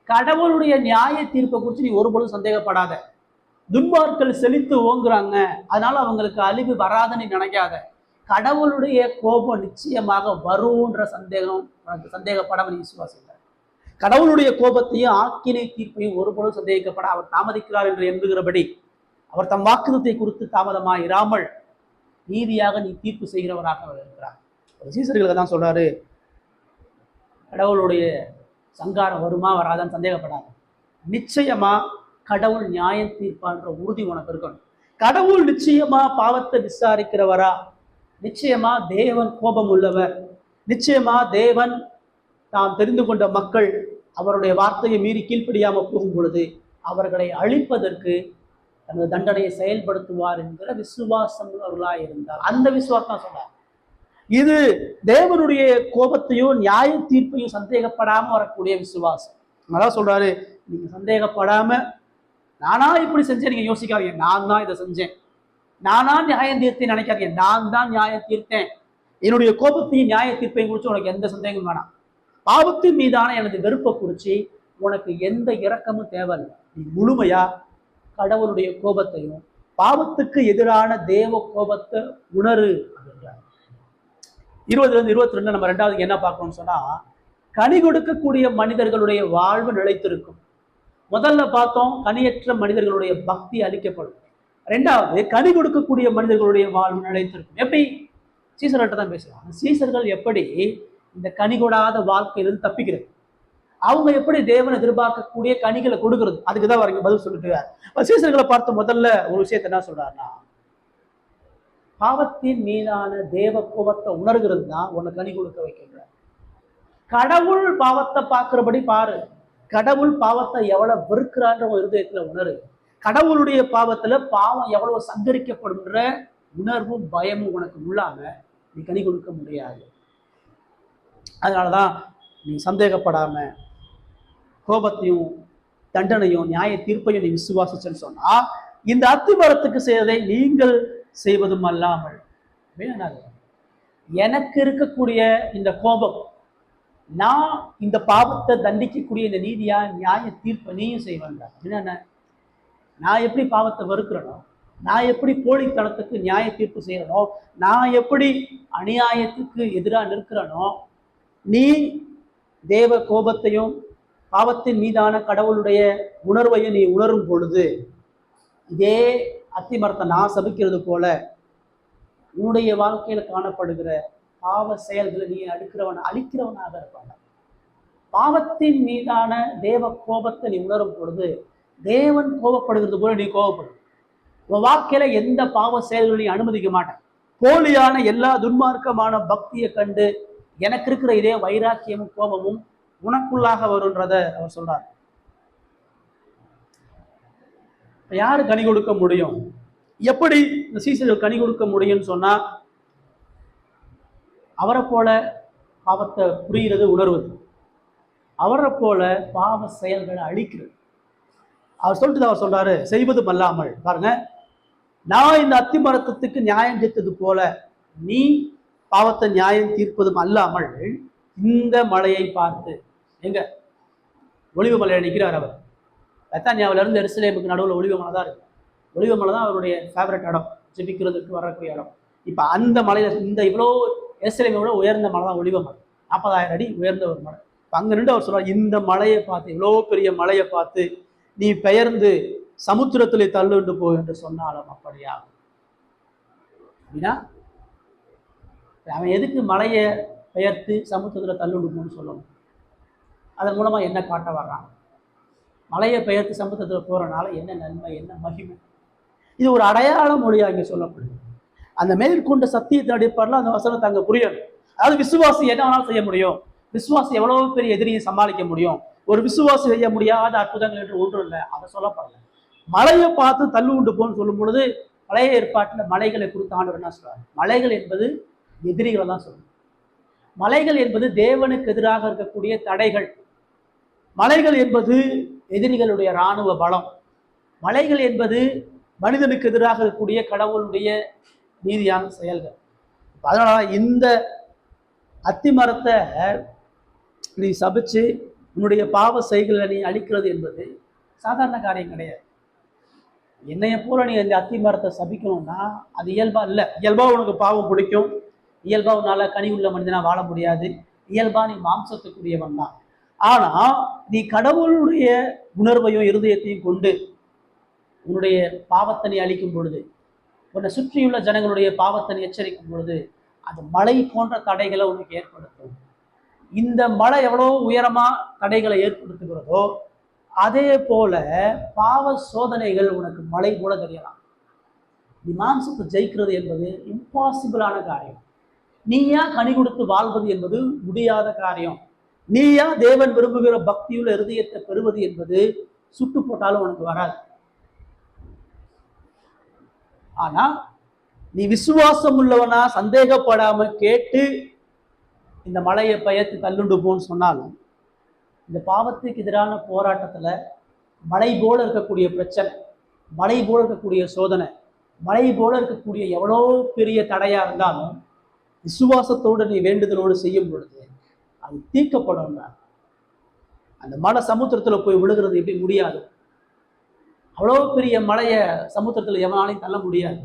கடவுளுடைய நியாய தீர்ப்பை குறித்து நீ ஒருபொழுதும் சந்தேகப்படாத. துன்மார்கள் செழித்து ஓங்குறாங்க, அதனால அவங்களுக்கு அழிவு வராதுன்னு நினைக்காத. கடவுளுடைய கோபம் நிச்சயமாக வரும்ன்ற சந்தேகம் சந்தேகப்படாம நீ விசுவாசிக்க. கடவுளுடைய கோபத்தையும் ஆக்கினை தீர்ப்பையும் ஒருபொழுதும் சந்தேகிக்கப்பட அவர் தாமதிக்கிறார் என்று எண்ணுகிறபடி அவர் தம் வாக்குறுதியை குறித்து தாமதமாயிராமல் நீதியாக நீ தீர்ப்பு செய்கிறவராக அவர் இருக்கிறார். சீசர்களுக்கு தான் சொல்றாரு, கடவுளுடைய சங்காரம் வருமா வராதான்னு சந்தேகப்படாது. நிச்சயமா கடவுள் நியாயம் தீர்ப்பான்ற உறுதி உனக்கு இருக்கணும். கடவுள் நிச்சயமா பாவத்தை விசாரிக்கிறவரா? நிச்சயமா தேவன் கோபம் உள்ளவர். நிச்சயமா தேவன் தாம் தெரிந்து கொண்ட மக்கள் அவருடைய வார்த்தையை மீறி கீழ்ப்படியாம போகும் பொழுது அவர்களை அழிப்பதற்கு தனது தண்டனையை செயல்படுத்துவார் என்கிற விசுவாசம் அவர்களாக இருந்தார். அந்த விசுவாசம் சொன்னார். இது தேவனுடைய கோபத்தையும் நியாய தீர்ப்பையும் சந்தேகப்படாம வரக்கூடிய விசுவாசம். அதான் சொல்றாரு, நீங்க சந்தேகப்படாம நானா இப்படி செஞ்சேன் நீங்க யோசிக்காதீங்க, நான் தான் இதை செஞ்சேன், நானா நியாயம் தீர்த்தேன் நினைக்காதீங்க, நான் தான் நியாயம் தீர்த்தேன். என்னுடைய கோபத்தையும் நியாய தீர்ப்பையும் குறித்து உனக்கு எந்த சந்தேகம் வேணாம். பாவத்தின் மீதான எனது வெறுப்பை குறித்து உனக்கு எந்த இரக்கமும் தேவையில்லை. நீ முழுமையா கடவுளுடைய கோபத்தையும் பாவத்துக்கு எதிரான தேவ கோபத்தை உணரு அப்படின்றார். 20-22 நம்ம ரெண்டாவது என்ன பார்க்கணும்னு சொன்னா, கனி கொடுக்கக்கூடிய மனிதர்களுடைய வாழ்வு நிலைத்திருக்கும். முதல்ல பார்த்தோம், கனியற்ற மனிதர்களுடைய பக்தி அளிக்கப்படும். ரெண்டாவது, கனி கொடுக்கக்கூடிய மனிதர்களுடைய வாழ்வு நிலைத்திருக்கும். எப்படி? சீசர்கிட்ட தான் பேசுறாங்க. சீசர்கள் எப்படி இந்த கனி கொடாத வாழ்க்கையிலிருந்து தப்பிக்கிறது, அவங்க எப்படி தேவனை எதிர்பார்க்கக்கூடிய கனிகளை கொடுக்கறது, அதுக்கு தான் வரீங்க பதில் சொல்லிட்டு சீசர்களை பார்த்து முதல்ல ஒரு விஷயத்த என்ன சொல்றாருன்னா, பாவத்தின் மீதான தேவ கோபத்தை உணர்கிறது தான் உன்னை கனி கொடுக்க வைக்கின்றார். கடவுள் பாவத்தை பார்க்கிறபடி பாரு, கடவுள் பாவத்தை எவ்வளவு வெறுக்கிறான்ற ஒரு இருதயத்துல உணரு. கடவுளுடைய பாவத்துல பாவம் எவ்வளவு சங்கரிக்கப்படுகின்ற உணர்வும் பயமும் உனக்கு உள்ளாம நீ கனி கொடுக்க முடியாது. அதனாலதான் நீ சந்தேகப்படாம கோபத்தையும் தண்டனையும் நியாய தீர்ப்பையும் நீ விசுவாசிச்சன்னு சொன்னா, இந்த அத்திமரத்துக்கு செய்வதை நீங்கள் செய்வதும் அல்லாமல் எனக்கு இருக்கக்கூடிய இந்த கோபம், நான் இந்த பாவத்தை தண்டிக்கக்கூடிய இந்த நீதியா நியாய தீர்ப்பை நீயும் செய்வேன். என்ன, நான் எப்படி பாவத்தை வெறுக்கிறனோ, நான் எப்படி போலித்தனத்துக்கு நியாய தீர்ப்பு செய்யறனோ, நான் எப்படி அநியாயத்துக்கு எதிராக நிற்கிறனோ, நீ தேவ கோபத்தையும் பாவத்தின் மீதான கடவுளுடைய உணர்வையும் நீ உணரும் பொழுது இதே அத்திமரத்தை நான் சபிக்கிறது போல உன்னுடைய வாழ்க்கையில காணப்படுகிற பாவ செயல்களை நீ அழிக்கிறவனாக இருப்பாங்க. பாவத்தின் மீதான தேவ கோபத்தை நீ உணரும் பொழுது தேவன் கோபப்படுகிறது போல நீ கோபப்படும். உன் வாழ்க்கையில எந்த பாவ செயல்களை நீ அனுமதிக்க மாட்டேன். போலியான எல்லா துன்மார்க்கமான பக்தியை கண்டு எனக்கு இருக்கிற இதே வைராக்கியமும் கோபமும் உனக்குள்ளாக வரும்ன்றத அவர் சொல்றார். யாரு கனி கொடுக்க முடியும்? எப்படி இந்த சீசர்கள் கனி கொடுக்க முடியும்னு சொன்னா, அவரை போல பாவத்தை புரிகிறது, உணர்வது, அவரை போல பாவ செயல்களை அழிக்கிறது. அவர் சொல்லிட்டு அவர் சொல்றாரு, செய்வதும் அல்லாமல். பாருங்க, நான் இந்த அத்திமரத்துக்கு நியாயம் தீர்த்தது போல நீ பாவத்தை நியாயம் தீர்ப்பதும் அல்லாமல் இந்த மலையை பார்த்து, எங்க ஒலிவ மலையை நிற்கிறார் அவர். பெத்தானியாவில இருந்து எருசலேமுக்கு நடுவில் ஒலிவ மலை தான் இருக்கு. ஒலிவ மலை தான் அவருடைய ஃபேவரட் இடம், ஜெபிக்கிறதுக்கு வரக்கூடிய இடம். இப்போ அந்த மலையில இந்த இவ்வளோ எருசலேமை விட உயர்ந்த மலை தான் ஒலிவ மலை, 40,000 அடி உயர்ந்த ஒரு மலை. இப்போ அங்கே நின்று அவர் சொல்றார், இந்த மலையை பார்த்து, இவ்வளோ பெரிய மலையை பார்த்து நீ பெயர்ந்து சமுத்திரத்திலே தள்ளுண்டு போ என்று சொன்னாலும் அப்படியா? அப்படின்னா அவன் எதுக்கு மலையை பெயர்த்து சமுத்திரத்தில் தள்ளுண்டு போன்னு சொல்லணும்? அதன் மூலமா என்ன காட்ட வர்றான்? மலையை பெயர்த்து சமுத்திரத்தில் போறனால என்ன நன்மை, என்ன மகிமை? இது ஒரு அடையாள மொழியாக இங்கே சொல்லப்படுது. அந்த மேற்கொண்ட சத்தியத்தை அடிப்படையில் அந்த வசனத்தை அங்கே புரியணும். அதாவது விசுவாசி என்ன வேணாலும் செய்ய முடியும், விசுவாசி எவ்வளவு பெரிய எதிரியை சமாளிக்க முடியும், ஒரு விசுவாசி செய்ய முடியாத அற்புதங்கள் என்று ஒன்றும் இல்லை, அதை சொல்லப்படல. மலையை பார்த்து தள்ளு உண்டு போன்னு சொல்லும் பொழுது பழைய ஏற்பாட்டில் மலைகளை குறித்து ஆண்டவர் என்ன சொல்றாரு? மலைகள் என்பது எதிரிகளை தான் சொல்லும். மலைகள் என்பது தேவனுக்கு எதிராக இருக்கக்கூடிய தடைகள். மலைகள் என்பது எதிரிகளுடைய இராணுவ பலம். மலைகள் என்பது மனிதனுக்கு எதிராக இருக்கக்கூடிய கடவுளுடைய நீதியான செயல்கள். அதனால இந்த அத்தி மரத்தை நீ சபிச்சு உன்னுடைய பாவ செய்களை நீ அழிக்கிறது என்பது சாதாரண காரியம் கிடையாது. என்னைய போல நீ இந்த அத்தி மரத்தை சபிக்கணும்னா அது இயல்பா இல்லை. இயல்பா உனக்கு பாவம் பிடிக்கும், இயல்பா உன்னால கனி உள்ள மனிதனா வாழ முடியாது, இயல்பா நீ மாம்சத்துக்குரியவன் தான். ஆனா நீ கடவுளுடைய உணர்வையும் இருதயத்தையும் கொண்டு உன்னுடைய பாவத்தை நீ அழிக்கும் பொழுது, உன்னை சுற்றியுள்ள ஜனங்களுடைய பாவத்தை நீ எச்சரிக்கும் பொழுது, அது மழை போன்ற தடைகளை உனக்கு ஏற்படுத்தும். இந்த மழை எவ்வளோ உயரமா தடைகளை ஏற்படுத்துகிறதோ அதே போல பாவ சோதனைகள் உனக்கு மழை போல தெரியலாம். நீ மாம்சத்தை ஜெயிக்கிறது என்பது இம்பாசிபிளான காரியம். நீயா கனி கொடுத்து வாழ்வது என்பது முடியாத காரியம். நீயா தேவன் விரும்புகிற பக்தியுள்ள இருதயத்தை பெறுவது என்பது சுட்டு போட்டாலும் உனக்கு வராது. ஆனா நீ விசுவாசம் உள்ளவனா சந்தேகப்படாம கேட்டு இந்த மலையை பெயர்த்து தள்ளுண்டு போன்னு சொன்னாலும், இந்த பாவத்துக்கு எதிரான போராட்டத்துல மலை போல இருக்கக்கூடிய பிரச்சனை, மலை போல இருக்கக்கூடிய சோதனை, மலை போல இருக்கக்கூடிய எவ்வளோ பெரிய தடையா இருந்தாலும் விசுவாசத்தோடு நீ வேண்டுதலோடு செய்யும் பொழுது அது தீர்க்கப்படும். அந்த மலை சமுத்திரத்துல போய் விழுகிறது எப்படி முடியாது? அவ்வளோ பெரிய மலையை சமுத்திரத்துல எவனாலையும் தள்ள முடியாது.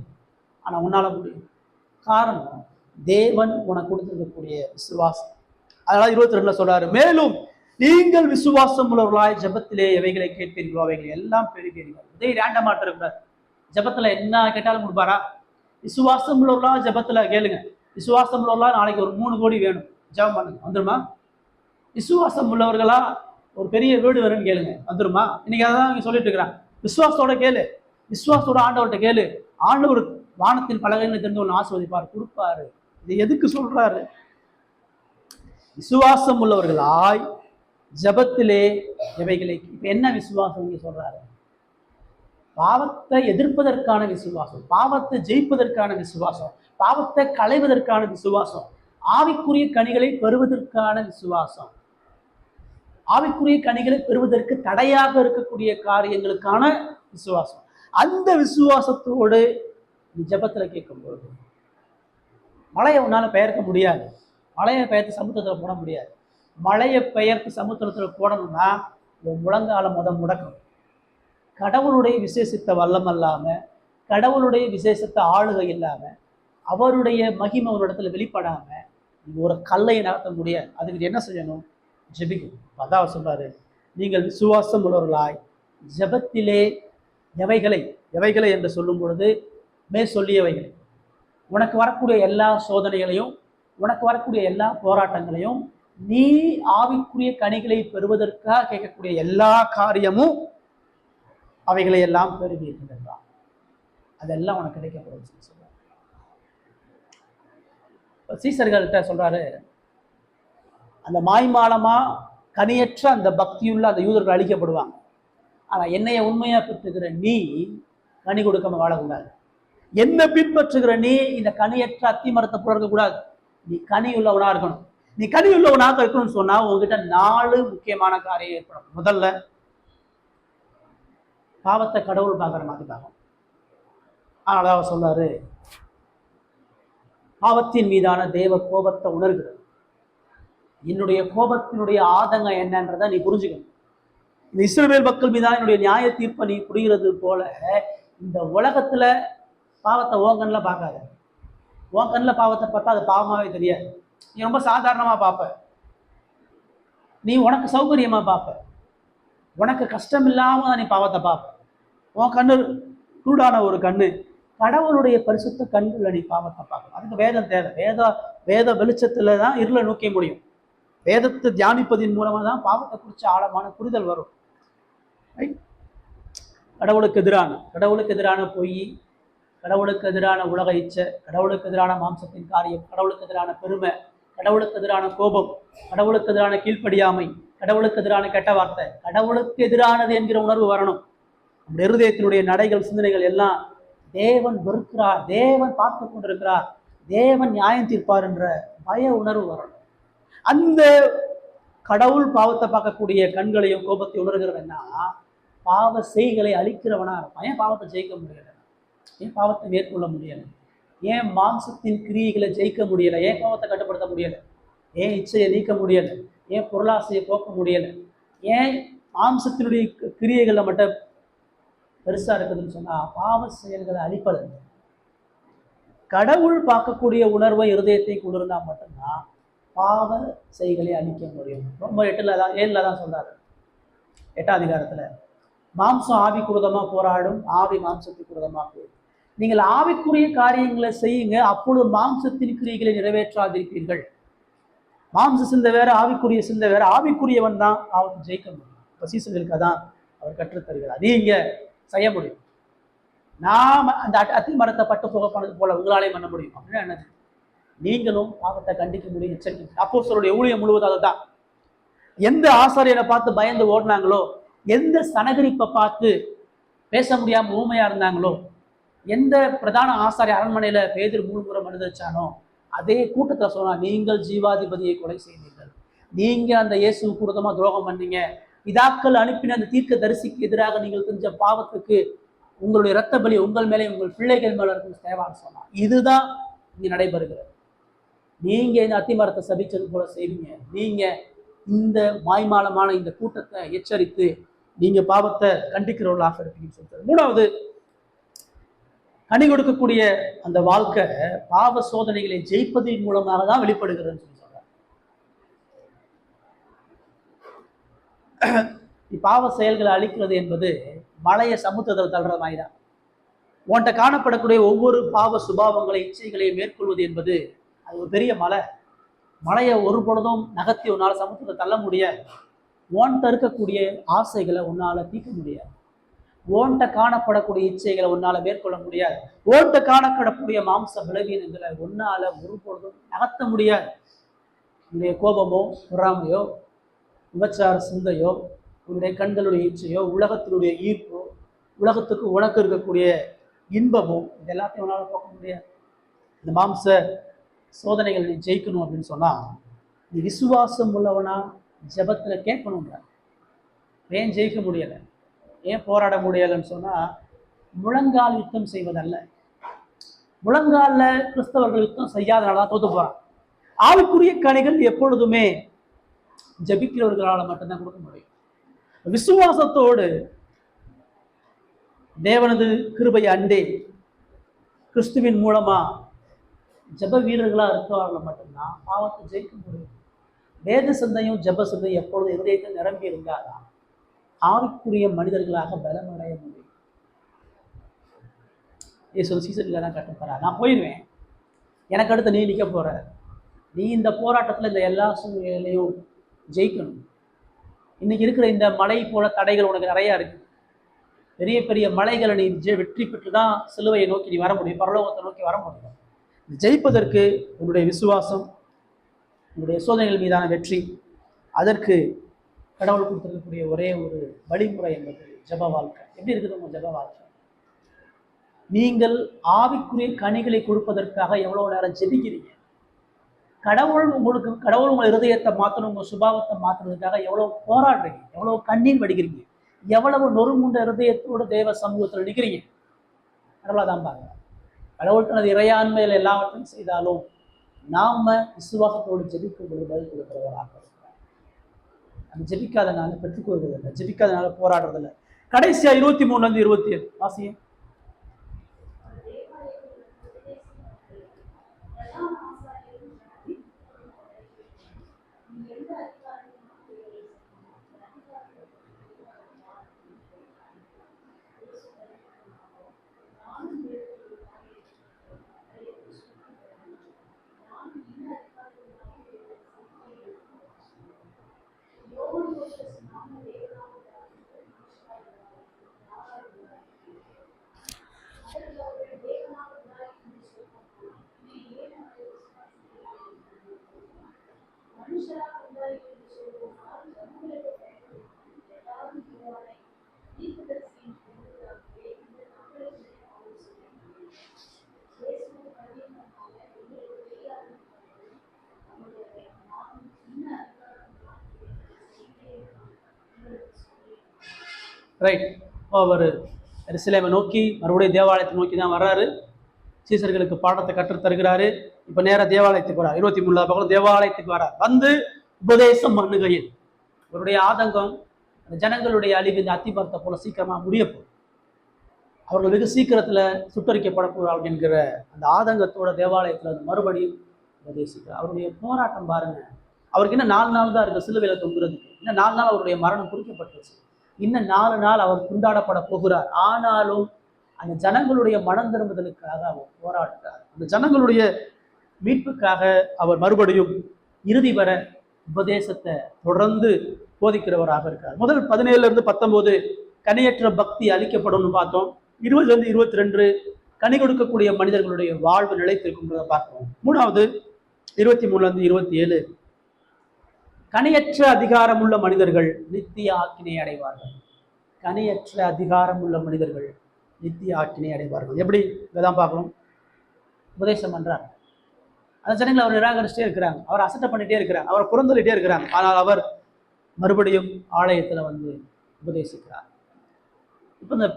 ஆனா உன்னால முடியும். காரணம் தேவன் உனக்கு கொடுத்திருக்கக்கூடிய விசுவாசம். அதனால 22 சொல்றாரு, மேலும் நீங்கள் விசுவாசம் உள்ளவர்களாய் ஜெபத்திலே எவைகளை கேட்பீர்களோ அவைகளை எல்லாம் பெறுவீர்கள். இதே ரேண்டமாட்ட இருக்கிறார். ஜெபத்துல என்ன கேட்டாலும் கொடுப்பாரா? விசுவாசம் உள்ளவர்களா ஜெபத்துல கேளுங்க. விசுவாசம் உள்ளவர்களா நாளைக்கு ஒரு 3 கோடி வேணும், ஜெபம் பண்ணுங்க, வந்துருமா? விசுவாசம் உள்ளவர்களா ஒரு பெரிய வீடு வேணும்னு கேளுங்க, வந்துருமா? இன்னைக்கு அதான் இங்க சொல்லிட்டு இருக்கிறான். விசுவாசத்தோட கேளு, விசுவாசத்தோட ஆண்டவர்கிட்ட கேளு. ஆண்டவர் வானத்தின் பலகைகளை தெரிந்து ஒன்று ஆசீர்வதிப்பார், கொடுப்பாரு. இது எதுக்கு சொல்றாரு? விசுவாசம் உள்ளவர்களாய் ஜெபத்திலே எவைகளை. இப்ப என்ன விசுவாசம் இங்க சொல்றாரு? பாவத்தை எதிர்ப்பதற்கான விசுவாசம், பாவத்தை ஜெயிப்பதற்கான விசுவாசம், பாவத்தை களைவதற்கான விசுவாசம், ஆவிக்குரிய கனிகளை பெறுவதற்கான விசுவாசம், ஆவிக்குரிய கனிகளை பெறுவதற்கு தடையாக இருக்கக்கூடிய காரியங்களுக்கான விசுவாசம். அந்த விசுவாசத்தோடு நீ ஜெபத்துல கேட்கும் பொழுது மலையை உன்னால பெயர்க்க முடியாது. மலையை பெயர்த்து சமுத்திரத்துல போட முடியாது. மலையை பெயர்த்து சமுத்திரத்துல போடணும்னா உன் முழங்கால முடக்கும். கடவுளுடைய விசேஷித்த வல்லம் இல்லாம, கடவுளுடைய விசேஷத்தை ஆளுகை இல்லாம, அவருடைய மகிமை ஒரு இடத்துல வெளிப்படாம ஒரு கல்லை நகர்த்த முடியாது. அதுக்கு என்ன செய்யணும்? ஜெபிக்கணும். அதான் சொல்றாரு, நீங்கள் விசுவாசம் உள்ளவர்களாய் ஜெபத்திலே எவைகளை. எவைகளை என்று சொல்லும் பொழுது சொல்லியவைகள். உனக்கு வரக்கூடிய எல்லா சோதனைகளையும், உனக்கு வரக்கூடிய எல்லா போராட்டங்களையும், நீ ஆவிக்குரிய கனிகளை பெறுவதற்காக கேட்கக்கூடிய எல்லா காரியமும் அவைகளை எல்லாம் பெறுவீர்கள் என்றான். அதெல்லாம் உனக்கு கிடைக்கப்படும் சொல்றாரு. சீசர்கள்ட்ட சொல்றாரு, அந்த மாய்மாலமா கனியற்ற அந்த பக்தியுள்ள அந்த யூதர்கள் அழிக்கப்படுவாங்க. ஆனா என்னைய உண்மையா பெற்றுகிற நீ கனி கொடுக்காம வாழக்கூடாது. என்ன பின்பற்றுகிற நீ இந்த கனியற்ற அத்தி மரத்தை போல இருக்கக்கூடாது. நீ கனி உள்ளவனா இருக்கணும். நீ கனி உள்ளவனாக இருக்கணும்னு சொன்னா உங்ககிட்ட 4 முக்கியமான காரியம் ஏற்படும். முதல்ல, பாவத்தை கடவுள் பார்க்குற மாதிரி பார்க்கணும். அதனால அவர் சொல்றாரு, பாவத்தின் மீதான தேவ கோபத்தை உணர்கிறது. என்னுடைய கோபத்தினுடைய ஆதங்கம் என்னன்றதை நீ புரிஞ்சுக்கணும். இந்த இஸ்ரவேல் மக்கள் மீதான என்னுடைய நியாய தீர்ப்பை நீ புரிகிறது போல இந்த உலகத்துல பாவத்தை ஓங்கன்ல பார்க்காத. ஓங்கன்ல பாவத்தை பார்த்தா அது பாவமாவே தெரியாது. நீ ரொம்ப சாதாரணமா பார்ப்ப. நீ உனக்கு சௌகரியமா பார்ப்ப. உனக்கு கஷ்டம் இல்லாம நீ பாவத்தை பார்ப்ப. உன் கண்ணு குருடான ஒரு கண்ணு. கடவுளுடைய பரிசுத்த கண்ணுல நீ பாவத்தை பார்க்கணும். அதுக்கு வேதம் தேவை. வேத வெளிச்சத்துல தான் இருளை நோக்க முடியும். வேதத்தை தியானிப்பதின் மூலமா தான் பாவத்தை குறித்து ஆழமான புரிதல் வரும். கடவுளுக்கு எதிரான பொய், கடவுளுக்கு எதிரான உலக இச்சை, கடவுளுக்கு எதிரான மாம்சத்தின் காரியம், கடவுளுக்கு எதிரான பெருமை, கடவுளுக்கு எதிரான கோபம், கடவுளுக்கு எதிரான கீழ்ப்படியாமை, கடவுளுக்கு எதிரான கெட்ட வார்த்தை, கடவுளுக்கு எதிரானது என்கிற உணர்வு வரணும். நம்முடைய இருதயத்தினுடைய நடைகள், சிந்தனைகள் எல்லாம் தேவன் வெறுக்கிறார், தேவன் பார்த்து கொண்டிருக்கிறார், தேவன் நியாயம் தீர்ப்பார் என்ற பய உணர்வு வரணும். அந்த கடவுள் பாவத்தை பார்க்கக்கூடிய கண்களையும் கோபத்தை உணர்கிறதுன்னா பாவ செய்களை அழிக்கிறவனா இருப்பான். ஏன் பாவத்தை ஜெயிக்க முடியலை? ஏன் பாவத்தை மேற்கொள்ள முடியலை? ஏன் மாம்சத்தின் கிரியைகளை ஜெயிக்க முடியலை? ஏன் பாவத்தை கட்டுப்படுத்த முடியலை? ஏன் இச்சையை நீக்க முடியலை? ஏன் பொருளாசையை போக்க முடியலை? ஏன் மாம்சத்தினுடைய கிரியைகளில் மட்டும் பெருசா இருக்குதுன்னு சொன்னா பாவ செயல்களை அழிப்பது. கடவுள் பார்க்கக்கூடிய உணர்வை இருதயத்தை கொண்டிருந்தா மட்டும்தான் பாவ செய்களை அழிக்க முடியும். ரொம்ப 7ல் தான் சொல்றாரு. 8ஆம் அதிகாரத்துல மாம்சம் ஆவி குருதமா போராடும், ஆவி மாம்சத்துக்கு குருதமா போயிடும். நீங்கள் ஆவிக்குரிய காரியங்களை செய்யுங்க, அப்பொழுது மாம்சத்தின் கிரியைகளை நிறைவேற்றாதிருப்பீர்கள். மாம்ச சிந்தை வேற, ஆவிக்குரிய சிந்தை வேற. ஆவிக்குரியவன் தான் பாவத்தை ஜெயிக்க முடியும். இப்போ சீசர்களுக்கு தான் அவர் கற்றுத்தருகிறார். நீங்க செய்ய முடியும். நாம அந்த அத்தி மரத்தை பட்டு போக பண்ணது போல உங்களாலையும் பண்ண முடியும். அப்படின்னா என்னது? நீங்களும் பாவத்தை கண்டிக்க முடியும், எச்சரிக்கை. அப்போஸ்தலருடைய ஊழியம் முழுவதும் அதுதான். எந்த ஆசாரியனை பார்த்து பயந்து ஓடினாங்களோ, எந்த சனகரிப்பை பார்த்து பேச முடியாம ஊமையா இருந்தாங்களோ, எந்த பிரதான ஆசாரிய அரண்மனையில பேதுரு 3 முறை மனிதச்சானோ, அதே கூட்டத்தை சொன்னா, நீங்கள் ஜீவாதிபதியை கொலை செய்தீர்கள், நீங்க அந்த இயேசுவுக்கு விரோதமா துரோகம் பண்ணீங்க, பிதாக்கள் அனுப்பின அந்த தீர்க்க தரிசிக்கு எதிராக நீங்கள் செஞ்ச பாவத்துக்கு உங்களுடைய இரத்த பலி உங்கள் மேலே உங்கள் பிள்ளைகள் மேல இருக்கும் தேவான்னு சொன்னா. இதுதான் இங்க நடைபெறுகிறது. நீங்க இந்த அத்திமரத்தை சபிச்சது போல செய்வீங்க. நீங்க இந்த மாய்மாலமான இந்த கூட்டத்தை எச்சரித்து நீங்க பாவத்தை கண்டிக்கிறவர்களாக இருப்பீங்கன்னு சொல்றாரு. 3வது, கனி கொடுக்கக்கூடிய அந்த வாழ்க்கை பாவ சோதனைகளை ஜெயிப்பதன் மூலமாக தான் வெளிப்படுகிறதுன்னு சொல்லி சொல்றாரு. பாவ செயல்களை அழிக்கிறது என்பது மலையை சமுத்திரத்தில் தள்ளுற மாதிரி தான். உன்கிட்ட காணப்படக்கூடிய ஒவ்வொரு பாவ சுபாவங்களை இச்சைகளை மேற்கொள்வது என்பது அது ஒரு பெரிய மலையை ஒரு பொழுதும் நகர்த்தி உன்னால சமுத்திரத்தை தள்ள முடியாது. ஓன்ட்ட இருக்கக்கூடிய ஆசைகளை உன்னால தீர்க்க முடியாது. ஓன்ட்ட காணப்படக்கூடிய இச்சைகளை உன்னால மேற்கொள்ள முடியாது. ஓன்ட்ட காணப்படக்கூடிய மாம்ச பலவீனங்களை உன்னால ஒரு பொழுதும் நகர்த்த முடியாது. உன்னுடைய கோபமோ, பொறாமையோ, விபச்சார சிந்தையோ, உன்னுடைய கண்களுடைய இச்சையோ, உலகத்தினுடைய ஈர்ப்போ, உலகத்துக்கு உனக்கு இருக்கக்கூடிய இன்பமோ, இது எல்லாத்தையும் உன்னால போக்க முடியாது. இந்த மாம்ச சோதனைகள் நீ ஜெயிக்கணும் அப்படின்னு சொன்னா, நீ விசுவாசம் உள்ளவனா ஜெபத்துல கேட்கணும்ன்ற. ஏன் ஜெயிக்க முடியலை, ஏன் போராட முடியலைன்னு சொன்னா, முழங்கால் யுத்தம் செய்வதல்ல. முழங்கால கிறிஸ்தவர்கள் யுத்தம் செய்யாதனால தோத்து போறான். ஆவிக்குரிய கனிகள் எப்பொழுதுமே ஜபிக்கிறவர்களால மட்டும்தான் கொடுக்க முடியும். விசுவாசத்தோடு தேவனது கிருபை அண்டே கிறிஸ்துவின் மூலமா ஜப வீரர்களா இருக்கிறவர்கள் மட்டும்தான் பாவத்தை ஜெயிக்க முடியும். வேத சிந்தையும் ஜப சிந்தையும் எப்பொழுது இருதயத்தில் நிரம்பி இருந்தாதான் ஆவிக்குரிய மனிதர்களாக பலமடைய முடியும். சீசன்ல தான் கட்டுப்பாரா, நான் போயிடுவேன், எனக்கு அடுத்து நீ நிற்க போற, நீ இந்த போராட்டத்தில் இந்த எல்லா சூழ்நிலையும் ஜெயிக்கணும். இன்னைக்கு இருக்கிற இந்த மலை போல தடைகள் உனக்கு நிறைய இருக்கு. பெரிய பெரிய மலைகளை நீ வெற்றி பெற்று தான் சிலுவையை நோக்கி நீ வர முடியும், பரலோகத்தை நோக்கி வர முடியும். ஜெயிப்பதற்கு உன்னுடைய விசுவாசம், உன்னுடைய சோதனைகள் மீதான வெற்றி, அதற்கு கடவுள் கொடுத்திருக்கக்கூடிய ஒரே ஒரு வழிமுறை என்பது ஜப வாழ்க்கை. எப்படி இருக்குது உங்க ஜப வாழ்க்கை? நீங்கள் ஆவிக்குரிய கனிகளை கொடுப்பதற்காக எவ்வளவு நேரம் ஜெபிக்கிறீங்க? கடவுள் உங்கள் இருதயத்தை மாற்றணும், உங்கள் சுபாவத்தை மாற்றுறதுக்காக எவ்வளவு போராடுறீங்க, எவ்வளவு கண்ணீர் வடிக்கிறீங்க, எவ்வளவு நொறுங்குண்ட இருதயத்தோடு தேவ சமூகத்தில் நிற்கிறீங்க. கடவுளாதான் பாருங்க. கடவுள் தனது இறையாண்மையில் எல்லாவற்றையும் செய்தாலும் நாம விசுவாசத்தோடு ஜெபிக்கும் பொழுது பதில் கொடுக்கிறவராக இருக்கிறார். அந்த ஜெபிக்காதனால பெற்றுக்கொள்வதில்லை, ஜெபிக்காதனால போராடுறதில்லை. கடைசியா 23-27 வாசிய. ரைட். அவர் எருசலேமை நோக்கி மறுபடியும் தேவாலயத்தை நோக்கி தான் வர்றாரு. சீசர்களுக்கு பாடத்தை கற்றுத் தருகிறாரு. இப்ப நேரம் தேவாலயத்துக்கு வரார். 23 பக்கம் தேவாலயத்துக்கு வரார். வந்து உபதேசம் பண்ணுகையில் அவருடைய ஆதங்கம், அந்த ஜனங்களுடைய அழிவு இந்த அத்திமரத்தை போல சீக்கிரமா முடிய போகுது, அவர்கள் வெகு சீக்கிரத்துல சுட்டரிக்கப்பட போகிறார்கள் என்கிற அந்த ஆதங்கத்தோட தேவாலயத்துல வந்து மறுபடியும் உபதேசிக்கிறார். அவருடைய போராட்டம் பாருங்க. அவருக்கு இன்னும் 4 நாள் தான் இருக்கு சிலுவையில தொங்குறதுக்கு. இன்னும் 4 நாள் அவருடைய மரணம் குறிக்கப்பட்டுருச்சு. இன்னும் 4 நாள் அவர் துண்டாடப்பட போகிறார். ஆனாலும் அந்த ஜனங்களுடைய மனம் திரும்புதலுக்காக அவர் போராடுகிறார். அந்த ஜனங்களுடைய மீட்புக்காக அவர் மறுபடியும் இறுதி வர உபதேசத்தை தொடர்ந்து போதிக்கிறவராக இருக்கிறார். முதல் 17-19 கனியற்ற பக்தி அளிக்கப்படும் பார்த்தோம். 20-22 கனி கொடுக்கக்கூடிய மனிதர்களுடைய வாழ்வு நிலைத்திருக்குன்றதை பார்க்கிறோம். மூணாவது 23-27 கனியற்ற அதிகாரம் உள்ள மனிதர்கள் நித்திய ஆக்கினை அடைவார்கள். கனியற்ற அதிகாரம் உள்ள மனிதர்கள் நித்திய ஆக்கினை அடைவார்கள். எப்படி இதான் பார்க்கணும். உபதேசம் பண்றார், அந்த ஜனங்களை அவர் நிராகரிச்சுட்டே இருக்கிறாங்க, அவர் அசட்டை பண்ணிட்டே இருக்கிறாங்க, அவர் புறந்தள்ளிட்டே இருக்கிறாங்க. ஆனால் அவர் மறுபடியும் ஆலயத்துல வந்து உபதேசிக்கிறார். இப்ப இந்த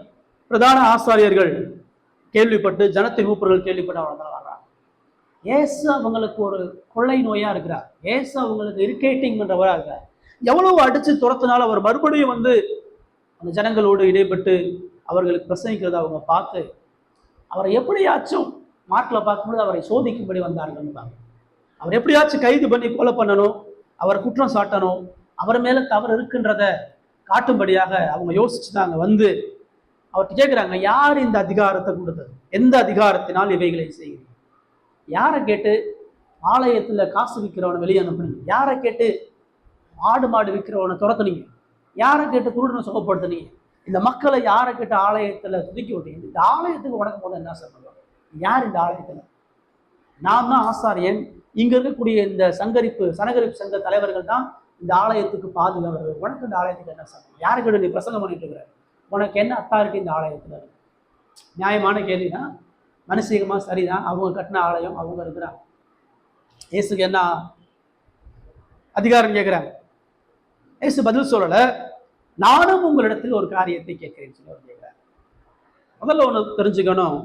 பிரதான ஆசாரியர்கள் கேள்விப்பட்டு, ஜனத்தின் மூப்பர்கள் கேள்விப்பட்டு அவங்க வர்றாங்க. ஏசு அவங்களுக்கு ஒரு கொள்ளை நோயா இருக்கிறார். ஏசு அவங்களுக்கு இரிட்டேட்டிங் பண்றவரா இருக்கிறார். எவ்வளவு அடிச்சு துரத்தினாலும் அவர் மறுபடியும் வந்து அந்த ஜனங்களோடு இடைப்பட்டு அவர்களுக்கு பிரசங்கிக்கிறத அவங்க பார்த்து அவரை எப்படியாச்சும் மார்க்கில் பார்க்கும்போது அவரை சோதிக்கும்படி வந்தார்கள். அவர் எப்படியாச்சும் கைது பண்ணி கொலை பண்ணணும், அவர் குற்றம் சாட்டணும், அவர் மேல தவறு இருக்குன்றத காட்டும்படியாக அவங்க யோசிச்சுட்டாங்க. வந்து அவர்கிட்ட கேட்குறாங்க, யார் இந்த அதிகாரத்தை கொடுத்தது? எந்த அதிகாரத்தினால் இவைகளை செய்யுங்க? யாரை கேட்டு ஆலயத்துல காசு விற்கிறவனை வெளியே அனுப்புனீங்க? யாரை கேட்டு ஆடு மாடு விற்கிறவனை துரத்துனீங்க? யாரை கேட்டு குருடனை சுகப்படுத்துனீங்க? இந்த மக்களை யாரை கேட்டு ஆலயத்துல துதிக்கி விட்டீங்க? இந்த ஆலயத்துக்கு உடக்கும் போது என்ன சொல்லுவாங்க? யார் இந்த ஆலயத்துல? நான் தான் ஆசாரியன். இங்க இருக்கக்கூடிய இந்த சனகரிப்பு சங்க தலைவர்கள் தான் இந்த ஆலயத்துக்கு பாதுகாவலர்கள். உனக்கு இந்த ஆலயத்துக்கு என்ன சங்கம்? யாரை கேட்டு நீ பிரசங்கம் பண்ணிட்டு இருக்கிற? உனக்கு என்ன அத்தாரிட்டி இந்த ஆலயத்துல? நியாயமான கேள்விதான், மனசீகமா சரிதான். அவங்க கட்டின ஆலயம், அவங்க இருக்கிறாங்க. இயேசுக்கு என்ன அதிகாரம் கேட்கிறாங்க. இயேசு பதில் சொல்லல, நானும் உங்களிடத்தில் ஒரு காரியத்தை கேட்கிறேன்னு சொல்லி அவர் கேட்கிறார். முதல்ல ஒன்று தெரிஞ்சுக்கணும்,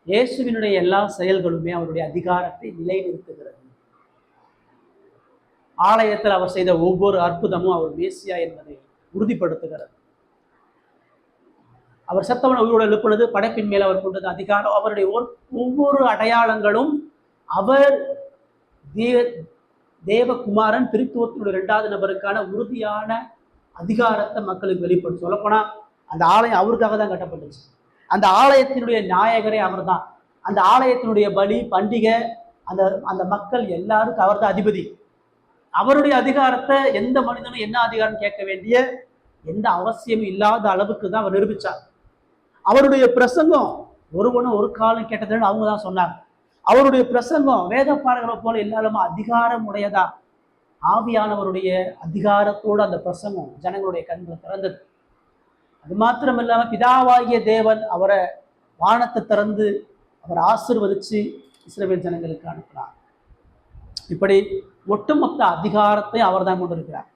இயேசுவினுடைய எல்லா செயல்களுமே அவருடைய அதிகாரத்தை நிலைநிறுத்துகிறது. ஆலயத்தில் அவர் செய்த ஒவ்வொரு அற்புதமும் அவர் மேசியா என்பதை உறுதிப்படுத்துகிறது. அவர் செத்தவனை உயிரோடு எழுப்புனது, படைப்பின் மேல் அவர் கொண்டது அதிகாரம், அவருடைய ஒவ்வொரு அடையாளங்களும் அவர் தேவகுமாரன் திருத்துவத்தினுடைய 2வது நபருக்கான உறுதியான அதிகாரத்தை மக்களுக்கு வெளிப்படுத்தி. சொல்லப்போனா அந்த ஆலயம் அவருக்காக தான் கட்டப்பட்டுச்சு. அந்த ஆலயத்தினுடைய நாயகரே அவர் தான். அந்த ஆலயத்தினுடைய பலி, பண்டிகை, அந்த அந்த மக்கள் எல்லாருக்கும் அவர் தான் அதிபதி. அவருடைய அதிகாரத்தை எந்த மனிதனும் என்ன அதிகாரம் கேட்க வேண்டிய எந்த அவசியமும் இல்லாத அளவுக்கு தான் அவர் நிரூபிச்சார். அவருடைய பிரசங்கம் ஒருவனும் ஒரு காலம் கேட்டதுன்னு அவங்க தான் சொன்னாங்க. அவருடைய பிரசங்கம் வேத பாடல்களை போல இல்லாம அதிகாரம் உடையதா, ஆவியானவருடைய அதிகாரத்தோடு அந்த பிரசங்கம் ஜனங்களுடைய கண்களை திறந்தது. அது மாத்திரம் இல்லாம பிதாவாகிய தேவன் அவரை வானத்தை திறந்து அவர் ஆசீர்வதிச்சு இஸ்ரவேல் ஜனங்களுக்கு அனுப்பினார். இப்படி ஒட்டுமொத்த அதிகாரத்தை அவர் தான் கொண்டிருக்கிறார்.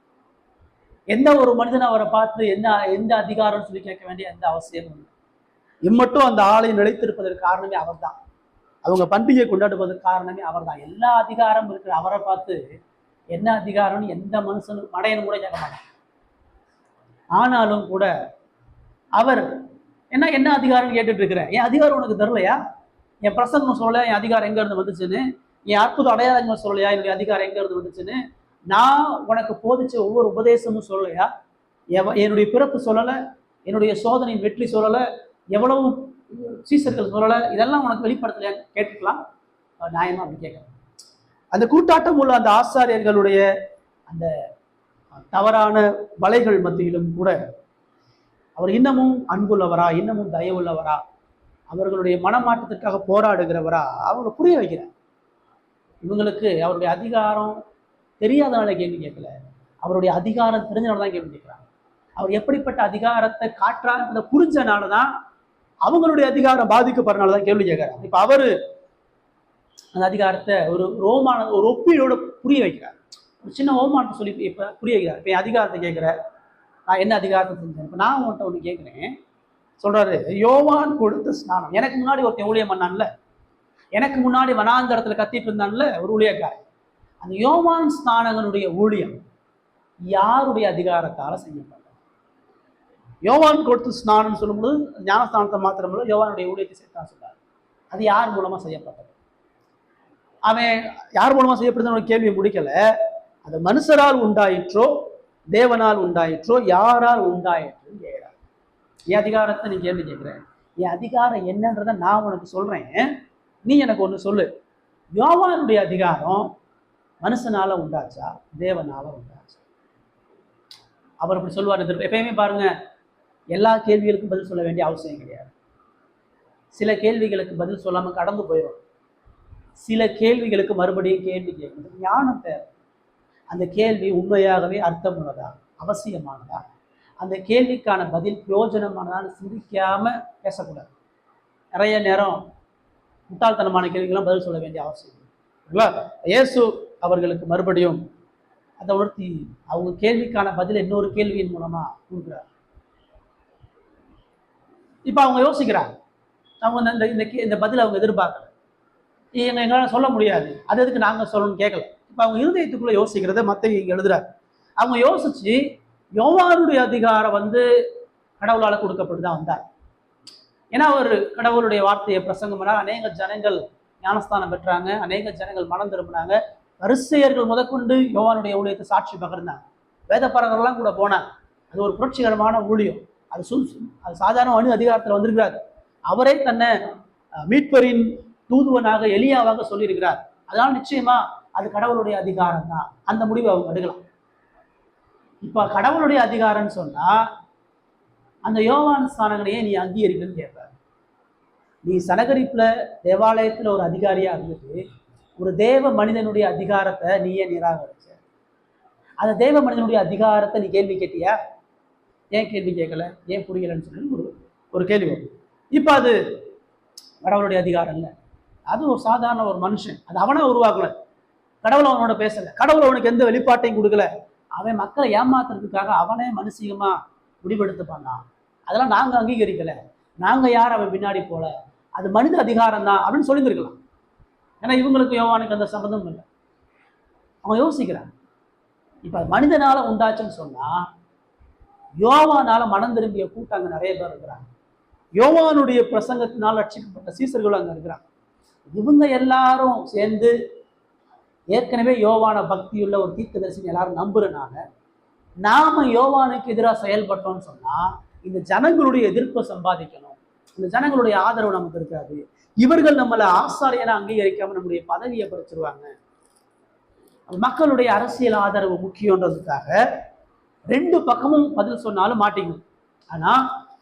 எந்த ஒரு மனிதன் அவரை பார்த்து எந்த அதிகாரம்னு சொல்லி கேட்க வேண்டிய எந்த அவசியமும் இல்லை. இம்மட்டும் அந்த ஆலயம் நிலைத்திருப்பதற்கு காரணமே அவர் தான். அவங்க பண்டிகை கொண்டாடுவதற்கு காரணமே அவர் தான். எல்லா அதிகாரம் இருக்கிற அவரை பார்த்து என்ன அதிகாரம்னு எந்த மனுஷனும் மடையனும் கூட கேட்க மாட்டாங்க. ஆனாலும் கூட அவர் என்ன அதிகாரம் கேட்டுட்டு இருக்கிற? என் அதிகாரம் உனக்கு தரலையா? என் பிரசங்கம் சொல்லலையா என் அதிகாரம் எங்க இருந்து வந்துச்சுன்னு? என் அற்புத அடையாளங்கள் சொல்லலையா என்னுடைய அதிகாரம் எங்க இருந்து வந்துச்சுன்னு? நான் உனக்கு போதிச்ச ஒவ்வொரு உபதேசமும் சொல்லலையா? என்னுடைய பிறப்பு சொல்லலை, என்னுடைய சோதனையின் வெற்றி சொல்லலை, எவ்வளவு சீசர்கள் சொல்லலை, இதெல்லாம் உனக்கு வெளிப்படுத்தலையா கேட்டுக்கலாம். நியாயமா அப்படி கேட்கலாம். அந்த கூட்டாட்டம் உள்ள அந்த ஆசாரியர்களுடைய அந்த தவறான வலைகள் மத்தியிலும் கூட அவர் இன்னமும் அன்புள்ளவரா, இன்னமும் தயவுள்ளவரா, அவர்களுடைய மனமாற்றத்திற்காக போராடுகிறவரா அவங்க புரிய வைக்கிறார். இவங்களுக்கு அவருடைய அதிகாரம் தெரியாதனால கேள்வி கேட்கல, அவருடைய அதிகாரம் தெரிஞ்சனால தான் கேள்வி கேட்கிறாங்க. அவர் எப்படிப்பட்ட அதிகாரத்தை காட்டுறாங்க புரிஞ்சனாலதான் அவங்களுடைய அதிகாரம் பாதிக்கப்படுறதுனாலதான் கேள்வி கேட்கிறாங்க. இப்ப அவரு அந்த அதிகாரத்தை ஒரு ஒப்பீடோட புரிய வைக்கிறார். ஒரு சின்ன ஓமானத்தை சொல்லி இப்ப புரிய வைக்கிறார். இப்ப அதிகாரத்தை கேட்கிற நான் என்ன அதிகாரத்தை செஞ்சேன். இப்போ நான் உன்கிட்ட ஒன்று கேட்குறேன். சொல்றாரு, யோவான் கொடுத்த ஸ்நானம். எனக்கு முன்னாடி ஒருத்தன் ஊழியம் பண்ணான்ல, எனக்கு முன்னாடி வனாந்தரத்துல கத்திட்டு இருந்தான்ல ஒரு ஊழியக்காரன். அந்த யோவான் ஸ்நானகனுடைய ஊழியம் யாருடைய அதிகாரத்தால செய்யப்பட்டது? யோவான் கொடுத்து ஸ்நானம் சொல்லும்போது ஞானஸ்தானத்தை மாத்திரமில்ல, யோவானுடைய ஊழியத்தை சேர்த்தான் சொல்றாரு. அது யார் மூலமா செய்யப்பட்டது? அவன் யார் மூலமா செய்யப்படுதுன்னு கேள்வியை முடிக்கல. அது மனுஷரால் உண்டாயிற்றோ தேவனால் உண்டாயிற்றோ யாரால் உண்டாயிற்றுன்னு கேட்கிறார். என் அதிகாரத்தை நீ கேள்வி கேட்கிறேன். என் அதிகாரம் என்னன்றதை நான் உனக்கு சொல்றேன், நீ எனக்கு ஒன்று சொல்லு. யோவானுடைய அதிகாரம் மனுஷனால உண்டாச்சா தேவனால உண்டாச்சா? அவர் அப்படி சொல்லுவார். எப்பயுமே பாருங்க, எல்லா கேள்விகளுக்கும் பதில் சொல்ல வேண்டிய அவசியம் கிடையாது. சில கேள்விகளுக்கு பதில் சொல்லாம கடந்து போயிடும். சில கேள்விகளுக்கு மறுபடியும் கேள்வி கேட்கணும். ஞானம் தேவை. அந்த கேள்வி உண்மையாகவே அர்த்தமுள்ளதா, அவசியமானதா, அந்த கேள்விக்கான பதில் பிரயோஜனமானதான்னு சிந்திக்காம பேசக்கூடாது. நிறைய நேரம் முட்டாள்தனமான கேள்விக்கெல்லாம் பதில் சொல்ல வேண்டிய அவசியம் இல்லை. இயேசு அவர்களுக்கு மறுபடியும் அதை உணர்த்தி அவங்க கேள்விக்கான பதில் இன்னொரு கேள்வியின் மூலமா கொடுக்குறார். இப்ப அவங்க யோசிக்கிறாங்க, அவங்க இந்த பதில் அவங்க எதிர்பார்க்கல. எங்களால் சொல்ல முடியாது, அது எதுக்கு நாங்க சொல்லணும்னு கேட்கல. இப்ப அவங்க இருதயத்துக்குள்ள யோசிக்கிறத மத்தேயு இங்க எழுதுறாரு. அவங்க யோசிச்சு யோவானுடைய அதிகாரம் கடவுளால கொடுக்கப்பட்டுதான் வந்தார். ஏன்னா அவர் கடவுளுடைய வார்த்தையை பிரசங்கம் பண்ணார். அநேக ஜனங்கள் ஞானஸ்தானம் பெற்றாங்க, அநேக ஜனங்கள் மனம் திரும்பினாங்க. பரிசேயர்கள் முதற்கொண்டு யோவானுடைய ஊழியத்தை சாட்சி பகிர்ந்தாங்க. வேதப்பாரகர்லாம் கூட போனாங்க. அது ஒரு புரட்சிகரமான ஊழியம். அது சாதாரண அதிகாரத்தில் வந்திருக்கிறார். அவரே தன்னை மீட்பரின் தூதுவனாக எலியாவாக சொல்லியிருக்கிறார். அதனால நிச்சயமா அது கடவுளுடைய அதிகாரம் தான். அந்த முடிவை அவங்க எடுக்கலாம். இப்ப கடவுளுடைய அதிகாரம்னு சொன்னா அந்த யோவான் ஸ்நானகனையே நீ அங்கீகரிக்கணும்னு கேட்பார். நீ சனகரிப்புல தேவாலயத்துல ஒரு அதிகாரியா இருந்துட்டு ஒரு தேவ மனிதனுடைய அதிகாரத்தை நீயே நிராகரிச்ச. அந்த தேவ மனிதனுடைய அதிகாரத்தை நீ கேள்வி கேட்டியா? ஏன் கேள்வி கேட்கல, ஏன் புரியலன்னு சொல்லி ஒரு கேள்வி வரும். இப்ப அது கடவுளுடைய அதிகாரம் இல்லை, அது ஒரு சாதாரண ஒரு மனுஷன். அது அவனை உருவாக்கல, கடவுள் அவனோட பேசல, கடவுள் அவனுக்கு எந்த வெளிப்பாட்டையும் கொடுக்கல. அவன் மக்களை ஏமாத்துறதுக்காக அவனே மனுஷிகமா முடிவெடுத்து பண்ணான். அதெல்லாம் நாங்க அங்கீகரிக்கல, நாங்க யார் அவன் பின்னாடி போல, அது மனித அதிகாரம் தான் அப்படின்னு சொல்லியிருக்கலாம். ஏன்னா இவங்களுக்கு யோவானுக்கு அந்த சம்மந்தம் இல்லை. அவன் யோசிக்கிறான். இப்ப மனிதனால உண்டாச்சுன்னு சொன்னா யோவானால மனம் திரும்பிய கூட்டம் அங்க நிறைய பேர் இருக்கிறாங்க. யோவானுடைய பிரசங்கத்தினால் ரட்சிக்கப்பட்ட சீசர்கள் அங்க இருக்கிறாங்க. இவங்க எல்லாரும் சேர்ந்து ஏற்கனவே யோவான பக்தியுள்ள ஒரு தீர்க்கதரிசி எல்லாரும் நம்புறனால நாம யோவானுக்கு எதிராக செயல்பட்டோம்னு சொன்னா இந்த ஜனங்களுடைய எதிர்ப்பை சம்பாதிக்கணும், இந்த ஜனங்களுடைய ஆதரவு நமக்கு இருக்காது, இவர்கள் நம்மளை ஆசாரியனா அங்கீகரிக்காம நம்முடைய பதவியை பறிச்சிருவாங்க. மக்களுடைய அரசியல் ஆதரவு முக்கியன்றதுக்காக ரெண்டு பக்கமும் பதில் சொன்னாலும் மாட்டிக்கணும். ஆனா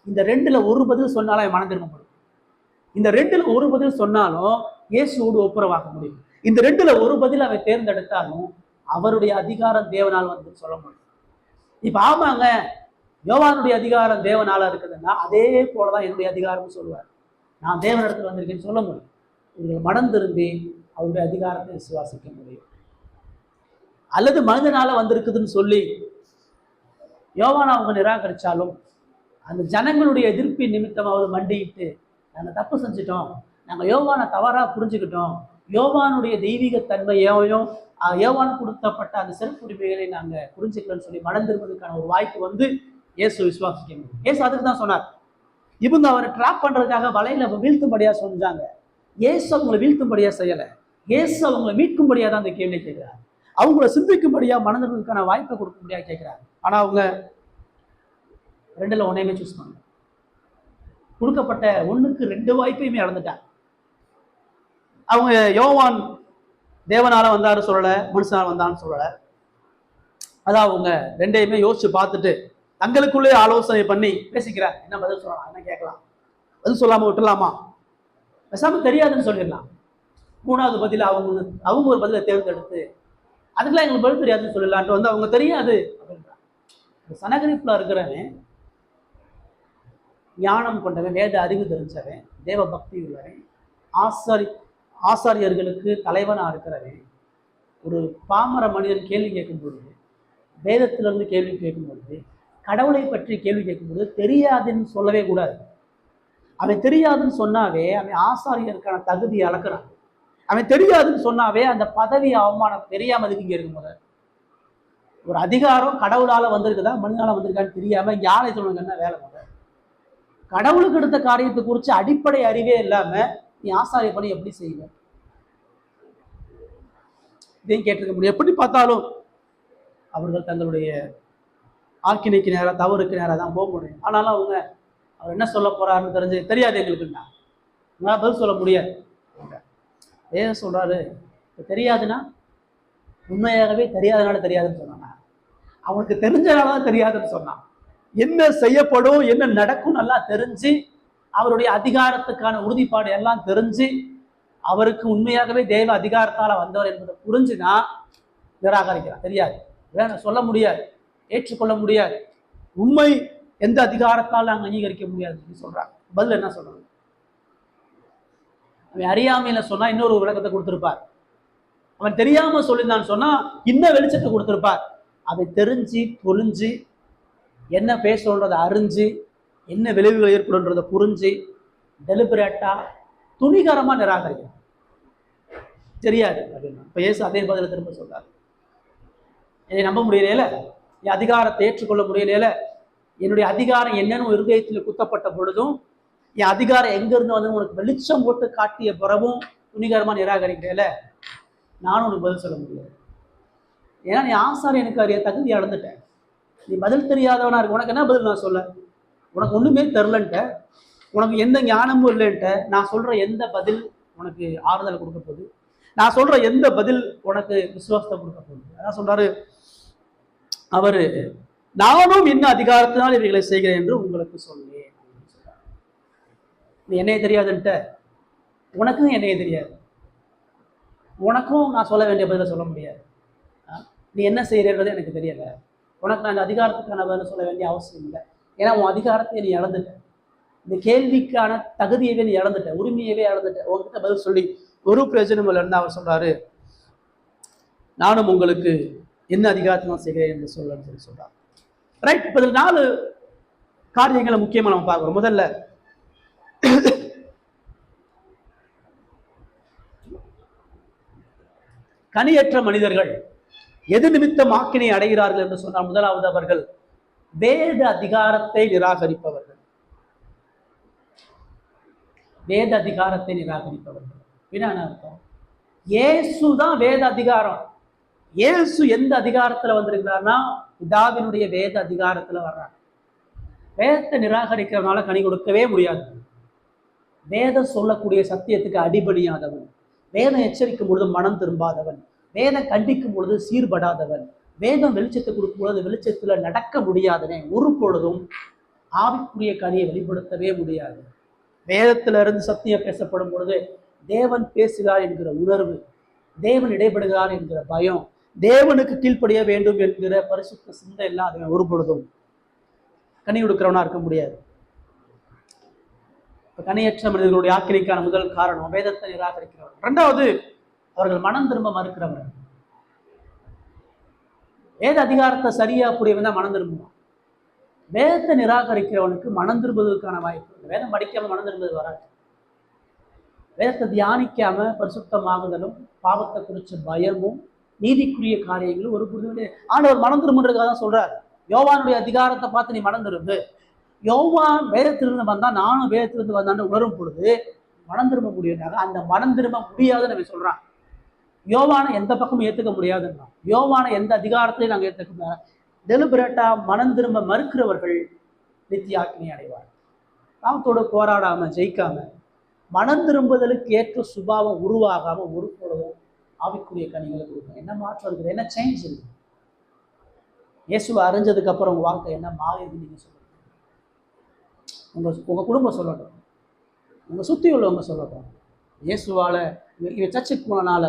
இந்த ரெண்டுல ஒரு பதில் சொன்னாலும் அவன் மனம் திரும்பப்படும். இந்த ரெண்டுல ஒரு பதில் சொன்னாலும் இயேசுவோடு ஒப்புரவாக்க முடியும். இந்த ரெண்டுல ஒரு பதில் அவன் தேர்ந்தெடுத்தாலும் அவருடைய அதிகாரம் தேவனால் சொல்ல முடியும். இப்ப ஆமாங்க, யோவானுடைய அதிகாரம் தேவனால இருக்குதுன்னா அதே போலதான் என்னுடைய அதிகாரம்னு சொல்லுவார். நான் தேவனிடத்தில் வந்திருக்கேன்னு சொல்ல முடியும். இவர்கள் மனம் திரும்பி அவருடைய அதிகாரத்தை விசுவாசிக்க முடியும். அல்லது மனிதனால வந்திருக்குதுன்னு சொல்லி யோவானை அவங்க நிராகரிச்சாலும் அந்த ஜனங்களுடைய எதிர்ப்பின் நிமித்தமாவது மண்டிட்டு நாங்கள் தப்பு செஞ்சிட்டோம், நாங்கள் யோவானை தவறாக புரிஞ்சுக்கிட்டோம், யோவானுடைய தெய்வீகத்தன்மையையும் யோவான் கொடுத்தப்பட்ட அந்த சிறப்புரிமைகளை நாங்கள் புரிஞ்சுக்கலன்னு சொல்லி மனம் திரும்புவதற்கான ஒரு வாய்ப்பு இயேசு விசுவாசிக்க முடியும். இயேசு அதுக்கு தான் சொன்னார். இவங்க அவரை ட்ராப் பண்றதுக்காக வலையில வீழ்த்தும்படியா சொன்னாங்க. இயேசு அவங்களை வீழ்த்தும்படியா செய்யலை, இயேசு அவங்களை மீட்கும்படியா தான் அந்த கேள்வி கேட்கிறார். அவங்கள சிந்திக்கும்படியா மனதிற்கான வாய்ப்பை கொடுக்கும்படியா கேட்கிறாங்க. ஆனா அவங்க ரெண்டுல ஒன்னையுமே சூஸ் பண்ணல. கொடுக்கப்பட்ட 1க்கு 2 வாய்ப்பையுமே இழந்துட்டாங்க. அவங்க யோவான் தேவனால வந்தாரு சொல்லல, மனுஷனால வந்தான்னு சொல்லல. அதான் அவங்க ரெண்டையுமே யோசிச்சு பார்த்துட்டு தங்களுக்குள்ளே ஆலோசனை பண்ணி பேசிக்கிறார். என்ன பதில் சொல்லலாம், என்ன கேட்கலாம், பதில் சொல்லாம விட்டுலாமா, பேசாம தெரியாதுன்னு சொல்லிடலாம். 3வது பதில் அவங்க ஒரு பதிலை தேர்ந்தெடுத்து அதுக்கெல்லாம் எங்களுக்கு பதில் தெரியாதுன்னு சொல்லலான்ட்டு அவங்க தெரியாது அப்படின்றாங்க. சனகரிப்புல இருக்கிறவன் ஞானம் கொண்டவன், வேத அறிவு தெரிஞ்சவன், தேவ பக்தி உள்ளவன், ஆசாரியர்களுக்கு தலைவனா இருக்கிறவன் ஒரு பாமர மனிதன் கேள்வி கேட்கும் பொழுது, வேதத்திலிருந்து கேள்வி கேட்கும் பொழுது கடவுளை பற்றி கேள்வி கேட்கும்போது தெரியாதுன்னு சொல்லவே கூடாது. அவன் தெரியாதுன்னு சொன்னாவே அவன் ஆசாரியருக்கான தகுதியை அளக்குறான். அவன் தெரியாதுன்னு சொன்னாவே அந்த பதவி அவமானம் தெரியாம அதுக்கு இங்க இருக்கும் போது ஒரு அதிகாரம் கடவுளால வந்திருக்குதா மனிதனால வந்திருக்கான்னு தெரியாம இங்க யாரை சொல்லுங்க என்ன வேலை போல. கடவுளுக்கு எடுத்த காரியத்தை குறித்து அடிப்படை அறிவே இல்லாம நீ ஆசாரிய பணி எப்படி செய்வ? இதையும் கேட்டிருக்க முடியும். எப்படி பார்த்தாலும் அவர்கள் தங்களுடைய ஆக்கினைக்கு நேரம் தவறுக்கு நேரம் தான் போக முடியும். ஆனாலும் அவங்க அவர் என்ன சொல்ல போறாருன்னு தெரியாது எங்களுக்குன்னா பதில் சொல்ல முடியாது. ஏன் சொல்றாரு தெரியாதுன்னா உண்மையாகவே தெரியாதனால தெரியாதுன்னு சொன்னாங்க. அவனுக்கு தெரிஞ்சனாலதான் தெரியாதுன்னு சொன்னான். என்ன செய்யப்படும் என்ன நடக்கும் நல்லா தெரிஞ்சு அவருடைய அதிகாரத்துக்கான உறுதிப்பாடு எல்லாம் தெரிஞ்சு அவருக்கு உண்மையாகவே தேவ அதிகாரத்தால வந்தவர் என்பதை புரிஞ்சுனா நிராகரிக்கிறான். தெரியாது வேணும் சொல்ல முடியாது, ஏற்றுக்கொள்ள முடியாது. உண்மை எந்த அதிகாரத்தால் நாங்கள் அங்கீகரிக்க முடியாது சொல்றாங்க. பதில் என்ன சொல்றாங்க? அவன் அறியாமையில சொன்னா இன்னொரு விளக்கத்தை கொடுத்திருப்பார். அவன் தெரியாம சொல்லியிருந்தான்னு சொன்னா இன்னும் வெளிச்சத்தை கொடுத்திருப்பார். அவன் தெரிஞ்சு புரிஞ்சு என்ன பேசுறதை அறிஞ்சு என்ன விளைவுகள் ஏற்படுன்றதை புரிஞ்சு டெலிபரேட்டா துணிகரமா நிராகரிக்கிறான். தெரியாது அப்படின்னா இப்ப இயேசு அதே பதில திரும்ப சொல்றாரு. என்னை நம்ப முடியலையில, என் அதிகாரத்தை ஏற்றுக்கொள்ள முடியலையில, என்னுடைய அதிகாரம் என்னன்னு இருதயத்தில் குத்தப்பட்ட பொழுதும் என் அதிகாரம் எங்க இருந்து வந்து உனக்கு வெளிச்சம் போட்டு காட்டிய பிறவும் துணிகரமா நிராகரிக்கிறேல, நானும் உனக்கு பதில் சொல்ல முடியாது. ஏன்னா நீ ஆசாரியனுக்கு அறிய தகுதி அளந்துட்டேன். நீ பதில் தெரியாதவனா இருக்கு. உனக்கு என்ன பதில் நான் சொல்ல? உனக்கு ஒண்ணுமே தெரிலன்ட்ட, உனக்கு எந்த ஞானமும் இல்லைன்ட்ட. நான் சொல்ற எந்த பதில் உனக்கு ஆறுதல் கொடுக்க போகுது? நான் சொல்ற எந்த பதில் உனக்கு விசுவாசத்தை கொடுக்க போகுது? அதான் சொல்றாரு அவரு, நானும் என்ன அதிகாரத்தினால் இவைகளை செய்கிறேன் என்று உங்களுக்கு சொல்லேன். நீ என்னைய தெரியாதுன்ட்ட, உனக்கும் என்னைய தெரியாது. உனக்கும் நான் சொல்ல வேண்டிய பதிலை சொல்ல முடியாது. நீ என்ன செய்யறது எனக்கு தெரியல. உனக்கு நான் இந்த அதிகாரத்துக்கான பதில் சொல்ல வேண்டிய அவசியம் இல்லை. ஏன்னா உன் அதிகாரத்தை நீ இழந்துட்ட. இந்த கேள்விக்கான தகுதியவே நீ இழந்துட்ட, உரிமையவே இழந்துட்ட. உன்கிட்ட பதில் சொல்லி ஒரு பிரயோஜனம் இல்லைன்னு அவர் சொல்றாரு. நானும் உங்களுக்கு என்ன அதிகாரத்தை நான் செய்கிறேன் என்று சொல்லன்னு சொல்லி சொல்றாரு. ரைட். இப்ப 4 காரியங்களை முக்கியமா நம்ம பார்க்கிறோம். முதல்ல கனியற்ற மனிதர்கள் எது நிமித்தம் ஆக்கினை அடைகிறார்கள் என்று சொன்னால், முதலாவது அவர்கள் வேத அதிகாரத்தை நிராகரிப்பவர்கள். வேத அதிகாரத்தை நிராகரிப்பவர்கள் என்ன அர்த்தம்? இயேசுதான் வேத அதிகாரம். இயேசு எந்த அதிகாரத்துல வந்திருக்கிறார்னா பிதாவினுடைய வேத அதிகாரத்துல வர்றார். வேதத்தை நிராகரிக்கிறதுனால கனி கொடுக்கவே முடியாது. வேதம் சொல்லக்கூடிய சத்தியத்துக்கு அடிபணியாதவன், வேதம் எச்சரிக்கும் பொழுது மனம் திரும்பாதவன், வேதம் கண்டிக்கும் பொழுது சீர்படாதவன், வேதம் வெளிச்சத்தை கொடுக்கும் பொழுது வெளிச்சத்துல நடக்க முடியாதவன் ஒரு பொழுதும் ஆவிக்குரிய கனியை வெளிப்படுத்தவே முடியாது. வேதத்துல இருந்து சத்தியம் பேசப்படும் பொழுது தேவன் பேசுகிறார் என்கிற உணர்வு, தேவன் இடைபடுகிறார் என்கிற பயம், தேவனுக்கு கீழ்ப்படிய வேண்டும் என்கிற பரிசுத்த சிந்தை எல்லாம் அதை ஒரு பொழுதும் கனி கொடுக்கிறவனா இருக்க முடியாது. கனியற்ற மனிதர்களுடைய ஆக்கினைக்கான முதல் காரணம் வேதத்தை நிராகரிக்கிறவர். 2வது அவர்கள் மனம் திரும்ப மறுக்கிறவர்கள். வேத அதிகாரத்தை சரியா புரியவன் தான் மனம் திரும்புவான். வேதத்தை நிராகரிக்கிறவனுக்கு மனம் திரும்புவதற்கான வாய்ப்பு இல்லை. வேதம் படிக்காம மனம் திரும்புவது வராது. வேதத்தை தியானிக்காம பரிசுத்தமாகுதலும் பாவத்தை குறிச்ச பயமும் நீதிக்குரிய காரியங்களும் ஒரு புரிதலே ஆண்டவர் மனம் திரும்புறதுக்காக தான் சொல்றாரு. யோவானுடைய அதிகாரத்தை பார்த்து நீ மனம் திரும்பு. யோவான் வேதத்திலிருந்து வந்தா நானும் வேதத்திலிருந்து வந்தான்னு உணரும் பொழுது மனம் திரும்ப முடியும்னாங்க. அந்த மனம் திரும்ப முடியாதுன்னு நம்ம சொல்றான். யோவானை எந்த பக்கமும் ஏற்றுக்க முடியாதுன்னா, யோவானை எந்த அதிகாரத்தையும் நாங்கள் ஏற்றுக்க முடியாது. டெலிபரேட்டா மனம் திரும்ப மறுக்கிறவர்கள் நித்திய ஆக்கினை அடைவார். பாவத்தோடு போராடாம ஜெயிக்காம மனம் திரும்புதலுக்கு ஏற்ற சுபாவம் உருவாகாம ஒரு பொழுதும் ஆவிக்குரிய கனிகளை கொடுக்கும். என்ன மாற்றம் இருக்குது? என்ன சேஞ்ச் இருக்கு? இயேசுவை அறிஞ்சதுக்கு அப்புறம் உங்க வாழ்க்கை என்ன மாறிடுது? நீங்க சொல்லுங்க. உங்க குடும்பம் சொல்லட்டும், உங்க சுத்தி உள்ளவங்க சொல்லட்டும். இயேசுவால இவன் சர்ச்சுக்கு போனனால,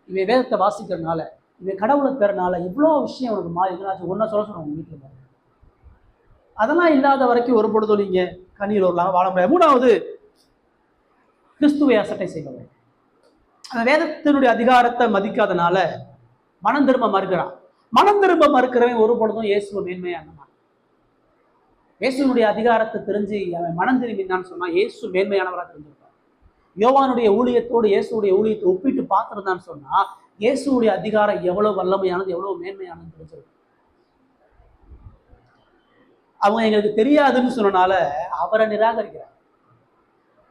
இவன் வேதத்தை வாசிக்கிறதுனால, இவன் கடவுளை பெறனால இவ்வளோ விஷயம் உனக்கு மாறிடுதுன்னு ஒன்றை சொல்ல சொல்லுவாங்க உங்க வீட்டில். அதெல்லாம் இல்லாத வரைக்கும் ஒரு பொழுதும் நீங்க கண்ணீர் வரலாம் வாழ முடியாது. 3வது கிறிஸ்துவை அசட்டை செய்பவர். அந்த வேதத்தினுடைய அதிகாரத்தை மதிக்காதனால மனம் திரும்ப மறுக்கிறான். மனம் திரும்ப மறுக்கிறவன் ஒரு பொழுதும் இயேசுவை மேன்மையானவன். இயேசுனுடைய அதிகாரத்தை தெரிஞ்சு அவன் மனம் திரும்பினான்னு சொன்னா இயேசு மேன்மையானவராக தெரிஞ்சிருப்பான். யோவானுடைய ஊழியத்தோடு இயேசுடைய ஊழியத்தை ஒப்பிட்டு பார்த்துருந்தான்னு சொன்னா இயேசுடைய அதிகாரம் எவ்வளவு வல்லமையானது, எவ்வளவு மேன்மையானது தெரிஞ்சிருக்கும். அவங்க எங்களுக்கு தெரியாதுன்னு சொன்னனால அவரை நிராகரிக்கிறார்.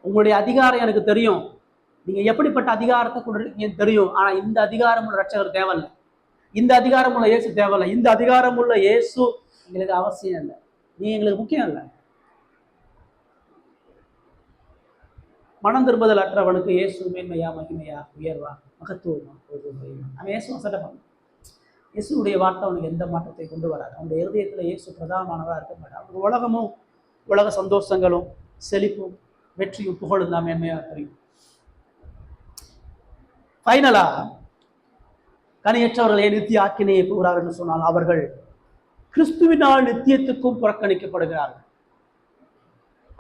உங்களுடைய அதிகாரம் எனக்கு தெரியும், நீங்க எப்படிப்பட்ட அதிகாரத்தை கொண்டிருக்கீங்கன்னு தெரியும், ஆனா இந்த அதிகாரம் உள்ள ரட்சகர் தேவையில்லை, இந்த அதிகாரம் உள்ள இயேசு தேவையில்லை, இந்த அதிகாரம் உள்ள இயேசு எங்களுக்கு அவசியம் இல்லை, நீ எங்களுக்கு முக்கியம் இல்லை. மனம் திரும்புதல் அற்றவனுக்கு இயேசு மேன்மையா, மகிமையா, உயர்வா, மகத்துவமா, அவன் இயேசு அசட்டை பண்ண. இயேசுடைய வார்த்தை அவனுக்கு எந்த மாற்றத்தை கொண்டு வராது. அவனுடைய இருதயத்துல இயேசு பிரதானமானதா இருக்க மாட்டான். அவனுக்கு உலகமும் உலக சந்தோஷங்களும் செழிப்பும் வெற்றியும் புகழும் தான் மேன்மையா தெரியும். ஃபைனலா கனியற்றவர்கள் ஏன் நித்திய ஆக்கினையை போகிறார்கள் சொன்னால் அவர்கள் கிறிஸ்துவினால் நித்தியத்துக்கும் புறக்கணிக்கப்படுகிறார்கள்.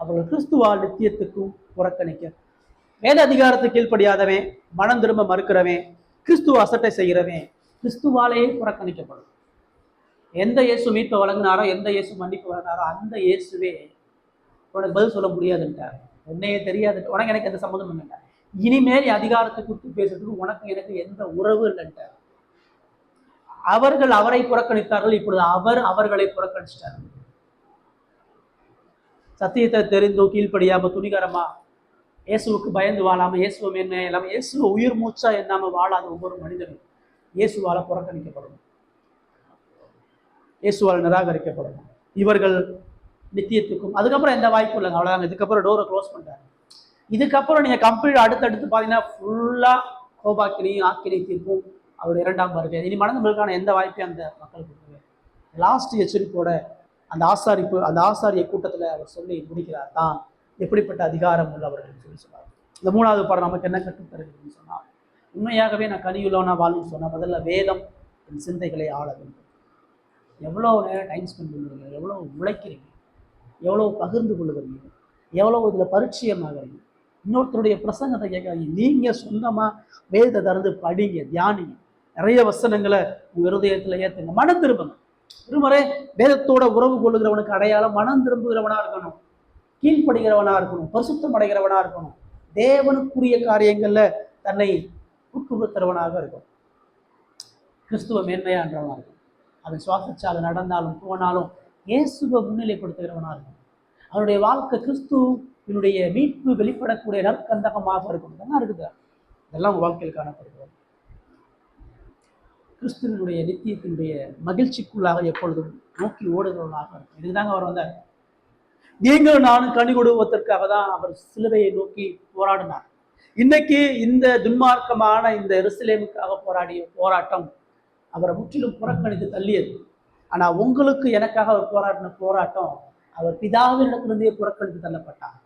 அவர்கள் கிறிஸ்துவால் நித்தியத்துக்கும் புறக்கணிக்க. வேத அதிகாரத்தை கீழ்ப்படியாதவன், மனம் திரும்ப மறுக்கிறவன், கிறிஸ்துவ அசட்டை செய்கிறவன் கிறிஸ்துவாலே புறக்கணிக்கப்படும். எந்த இயேசு மீட்பை வழங்கினாரோ, எந்த இயேசு மன்னிப்பு வழங்கினாரோ அந்த இயேசுவே உனக்கு பதில் சொல்ல முடியாதுன்ட்டார். உன்னையே தெரியாது, உனக்கு எனக்கு எந்த சம்மந்தம் இல்லைன்ட்டார். இனிமேல் அதிகாரத்தை குறித்து பேசுறதுக்கு உனக்கு எனக்கு எந்த உறவு இல்லைன்ட்டார். அவர்கள் அவரை புறக்கணித்தார்கள், இப்பொழுது அவர் அவர்களை புறக்கணிச்சிட்டார். சத்தியத்தை தெரிந்தோ கீழ்ப்படியாம துணிகரமா இயேசுவுக்கு பயந்து வாழாம, இயேசுவை மேன்மையா இல்லாம, இயேசுவை உயிர் மூச்சா என்னாம வாழாத ஒவ்வொரு மனிதனும் இயேசுவால புறக்கணிக்கப்படணும், இயேசுவால் நிராகரிக்கப்படணும். இவர்கள் நித்தியத்துக்கும் அதுக்கப்புறம் எந்த வாய்ப்பும் இல்லைங்க, அவ்வளவுதாங்க. இதுக்கப்புறம் டோரை க்ளோஸ் பண்ணிட்டாங்க. இதுக்கப்புறம் நீங்க கம்ப்ளீட் அடுத்தடுத்து பாத்தீங்கன்னா ஃபுல்லா கோபாக்கினையும் ஆக்கினை தீர்ப்பும் அவர் இரண்டாம் வருகை. இனி மனதுகளுக்கான எந்த வாய்ப்பையும் அந்த மக்களுக்கு கொடுக்கவே. லாஸ்ட் எச்சரிப்போட அந்த ஆசாரிய கூட்டத்துல அவர் சொல்லி முடிக்கிறார் தான் எப்படிப்பட்ட அதிகாரம் உள்ளவர்கள் சொல்லி சொன்னார். இந்த மூணாவது பாடம் நமக்கு என்ன கற்றுத்தருதுன்னு சொன்னா, உண்மையாகவே நான் கனியுள்ளவனா வாழுன்னு சொன்னா முதல்ல வேதம் என் சிந்தைகளை ஆள வேண்டும். எவ்வளோ நேரம் டைம் ஸ்பெண்ட் பண்ணுறீங்க, எவ்வளோ உழைக்கிறீங்க, எவ்வளோ பகிர்ந்து கொள்ளுகிறீங்க, எவ்வளோ இதில் பரிச்சயமாகறீங்க, இன்னொருத்தருடைய பிரசங்கத்தை கேட்காதீங்க, நீங்கள் சொந்தமாக வேதத்தை திறந்து படிங்க, தியானிங்க, நிறைய வசனங்களை உங்கள் இருதயத்தில் ஏற்றுங்க, மனம் திரும்புங்க. திருமறை வேதத்தோட உறவு கொள்ளுகிறவனுக்கு அடையாளம் மனம் திரும்புகிறவனாக இருக்கணும், கீழ்ப்படுகிறவனாக இருக்கணும், பரிசுத்தம் அடைகிறவனாக இருக்கணும், தேவனுக்குரிய காரியங்களில் தன்னை உட்புகுத்துறவனாக இருக்கும், கிறிஸ்துவ மேன்மையான்றவனாக இருக்கும். அவன் சுவாசிச்சாலும் நடந்தாலும் போனாலும் இயேசுவை முன்னிலைப்படுத்துகிறவனாக இருக்கும். அவனுடைய வாழ்க்கை கிறிஸ்துவனுடைய மீட்பு வெளிப்படக்கூடிய நற்கந்தகமாக இருக்கும். இதெல்லாம் இருக்குது, இதெல்லாம் உங்கள் வாழ்க்கையில் காணப்படுகிறது. கிறிஸ்துவனுடைய நித்தியத்தினுடைய மகிழ்ச்சிக்குள்ளாக எப்பொழுதும் நோக்கி ஓடுகிறவனாக இருக்கும். இதுதாங்க அவர் வந்தார். நீங்கள் நானும் கனி கொடுவதற்காக தான் அவர் சிலுவையை நோக்கி போராடினார். இன்னைக்கு இந்த துன்மார்க்கமான இந்த எருசலேமுக்காக போராடிய போராட்டம் அவரை முற்றிலும் புறக்கணித்து தள்ளியது. ஆனா உங்களுக்கு எனக்காக அவர் போராடின போராட்டம் அவர் பிதாவினிடத்திலிருந்தே புறக்கணித்து தள்ளப்பட்டார்.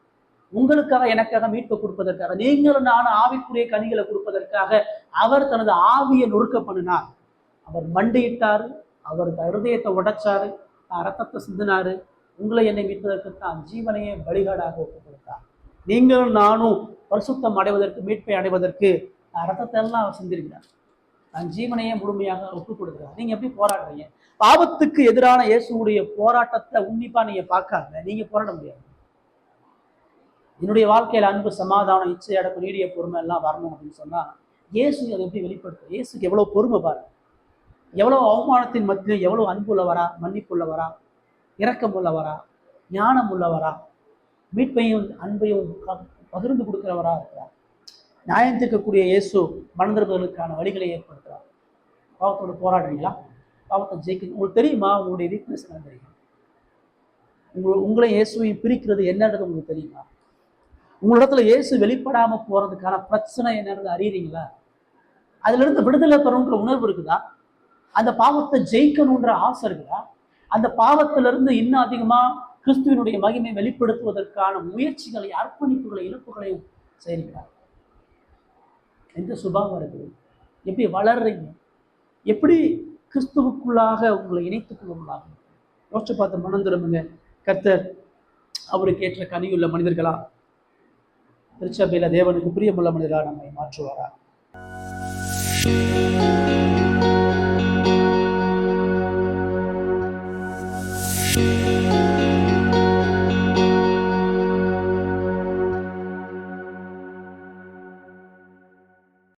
உங்களுக்காக எனக்காக மீட்பை கொடுப்பதற்காக, நீங்களும் நானும் ஆவிக்குரிய கனிகளை கொடுப்பதற்காக அவர் தனது ஆவியை நொறுக்க பண்ணினார். அவர் மண்டியிட்டாரு, அவர் ஹிருதயத்தை உடைச்சாரு, ரத்தத்தை சிந்தினாரு. உங்களை என்னை மீட்பதற்கு தான் ஜீவனையே பலிகாடாக ஒப்புக் கொடுத்தார். நீங்களும் நானும் பரிசுத்தம் அடைவதற்கு, மீட்பை அடைவதற்கு ரத்தத்தை எல்லாம் அவர் சிந்திருக்கிறார். நான் ஜீவனையே முழுமையாக ஒப்புக் கொடுக்கிறார். நீங்க எப்படி போராடுறீங்க? பாவத்துக்கு எதிரான இயேசுடைய போராட்டத்தை உன்னிப்பா நீங்க பார்க்காம நீங்க போராட முடியாது. என்னுடைய வாழ்க்கையில அன்பு, சமாதானம், இச்சை அடக்கம், நீடிய பொறுமை எல்லாம் வரணும் அப்படின்னு சொன்னா இயேசு அதை எப்படி வெளிப்படுத்தும்? இயேசுக்கு எவ்வளவு பொறுமை பாருங்க, எவ்வளவு அவமானத்தின் மத்தியும் எவ்வளவு அன்பு உள்ளவரா, மன்னிப்பு உள்ளவரா, இரக்கம் உள்ளவரா, ஞானம் உள்ளவரா, மீட்பையும் அன்பையும் பகிர்ந்து கொடுக்கிறவரா இருக்கிறார். நியாயம் தீர்க்கக்கூடிய இயேசு மனந்திருப்பதற்கான வழிகளை ஏற்படுத்துறார். பாவத்தோடு போராடுறீங்களா? பாவத்தை ஜெயிக்க உங்களுக்கு தெரியுமா? உங்களுடைய வீக்னஸ் என்ன தெரியும்? உங்களை இயேசுவையும் பிரிக்கிறது என்னன்றது உங்களுக்கு தெரியுமா? உங்களிடத்துல இயேசு வெளிப்படாம போறதுக்கான பிரச்சனை என்னன்றது அறியறீங்களா? அதுல இருந்து விடுதலை பெறணுன்ற உணர்வு இருக்குதா? அந்த பாவத்தை ஜெயிக்கணுன்ற ஆசை இருக்குதா? அந்த பாவத்திலிருந்து இன்னும் அதிகமா கிறிஸ்துவனுடைய மகிமை வெளிப்படுத்துவதற்கான முயற்சிகளை, அர்ப்பணிப்புகளை, இழப்புகளையும் செய்கிறீங்களா? எந்த சுபாவம் இருக்குது? எப்படி வளர்றீங்க? எப்படி கிறிஸ்துவுக்குள்ளாக உங்களை இணைத்துக் கொள்வதாக யோசிச்சு பார்த்து மனம் திரும்புங்க. கர்த்தர் அவருக்கு ஏற்ற கனியுள்ள மனிதர்களா, திருச்சபையில தேவனுக்கு பிரியமுள்ள மனிதர்களா நம்மை மாற்றுவாரா?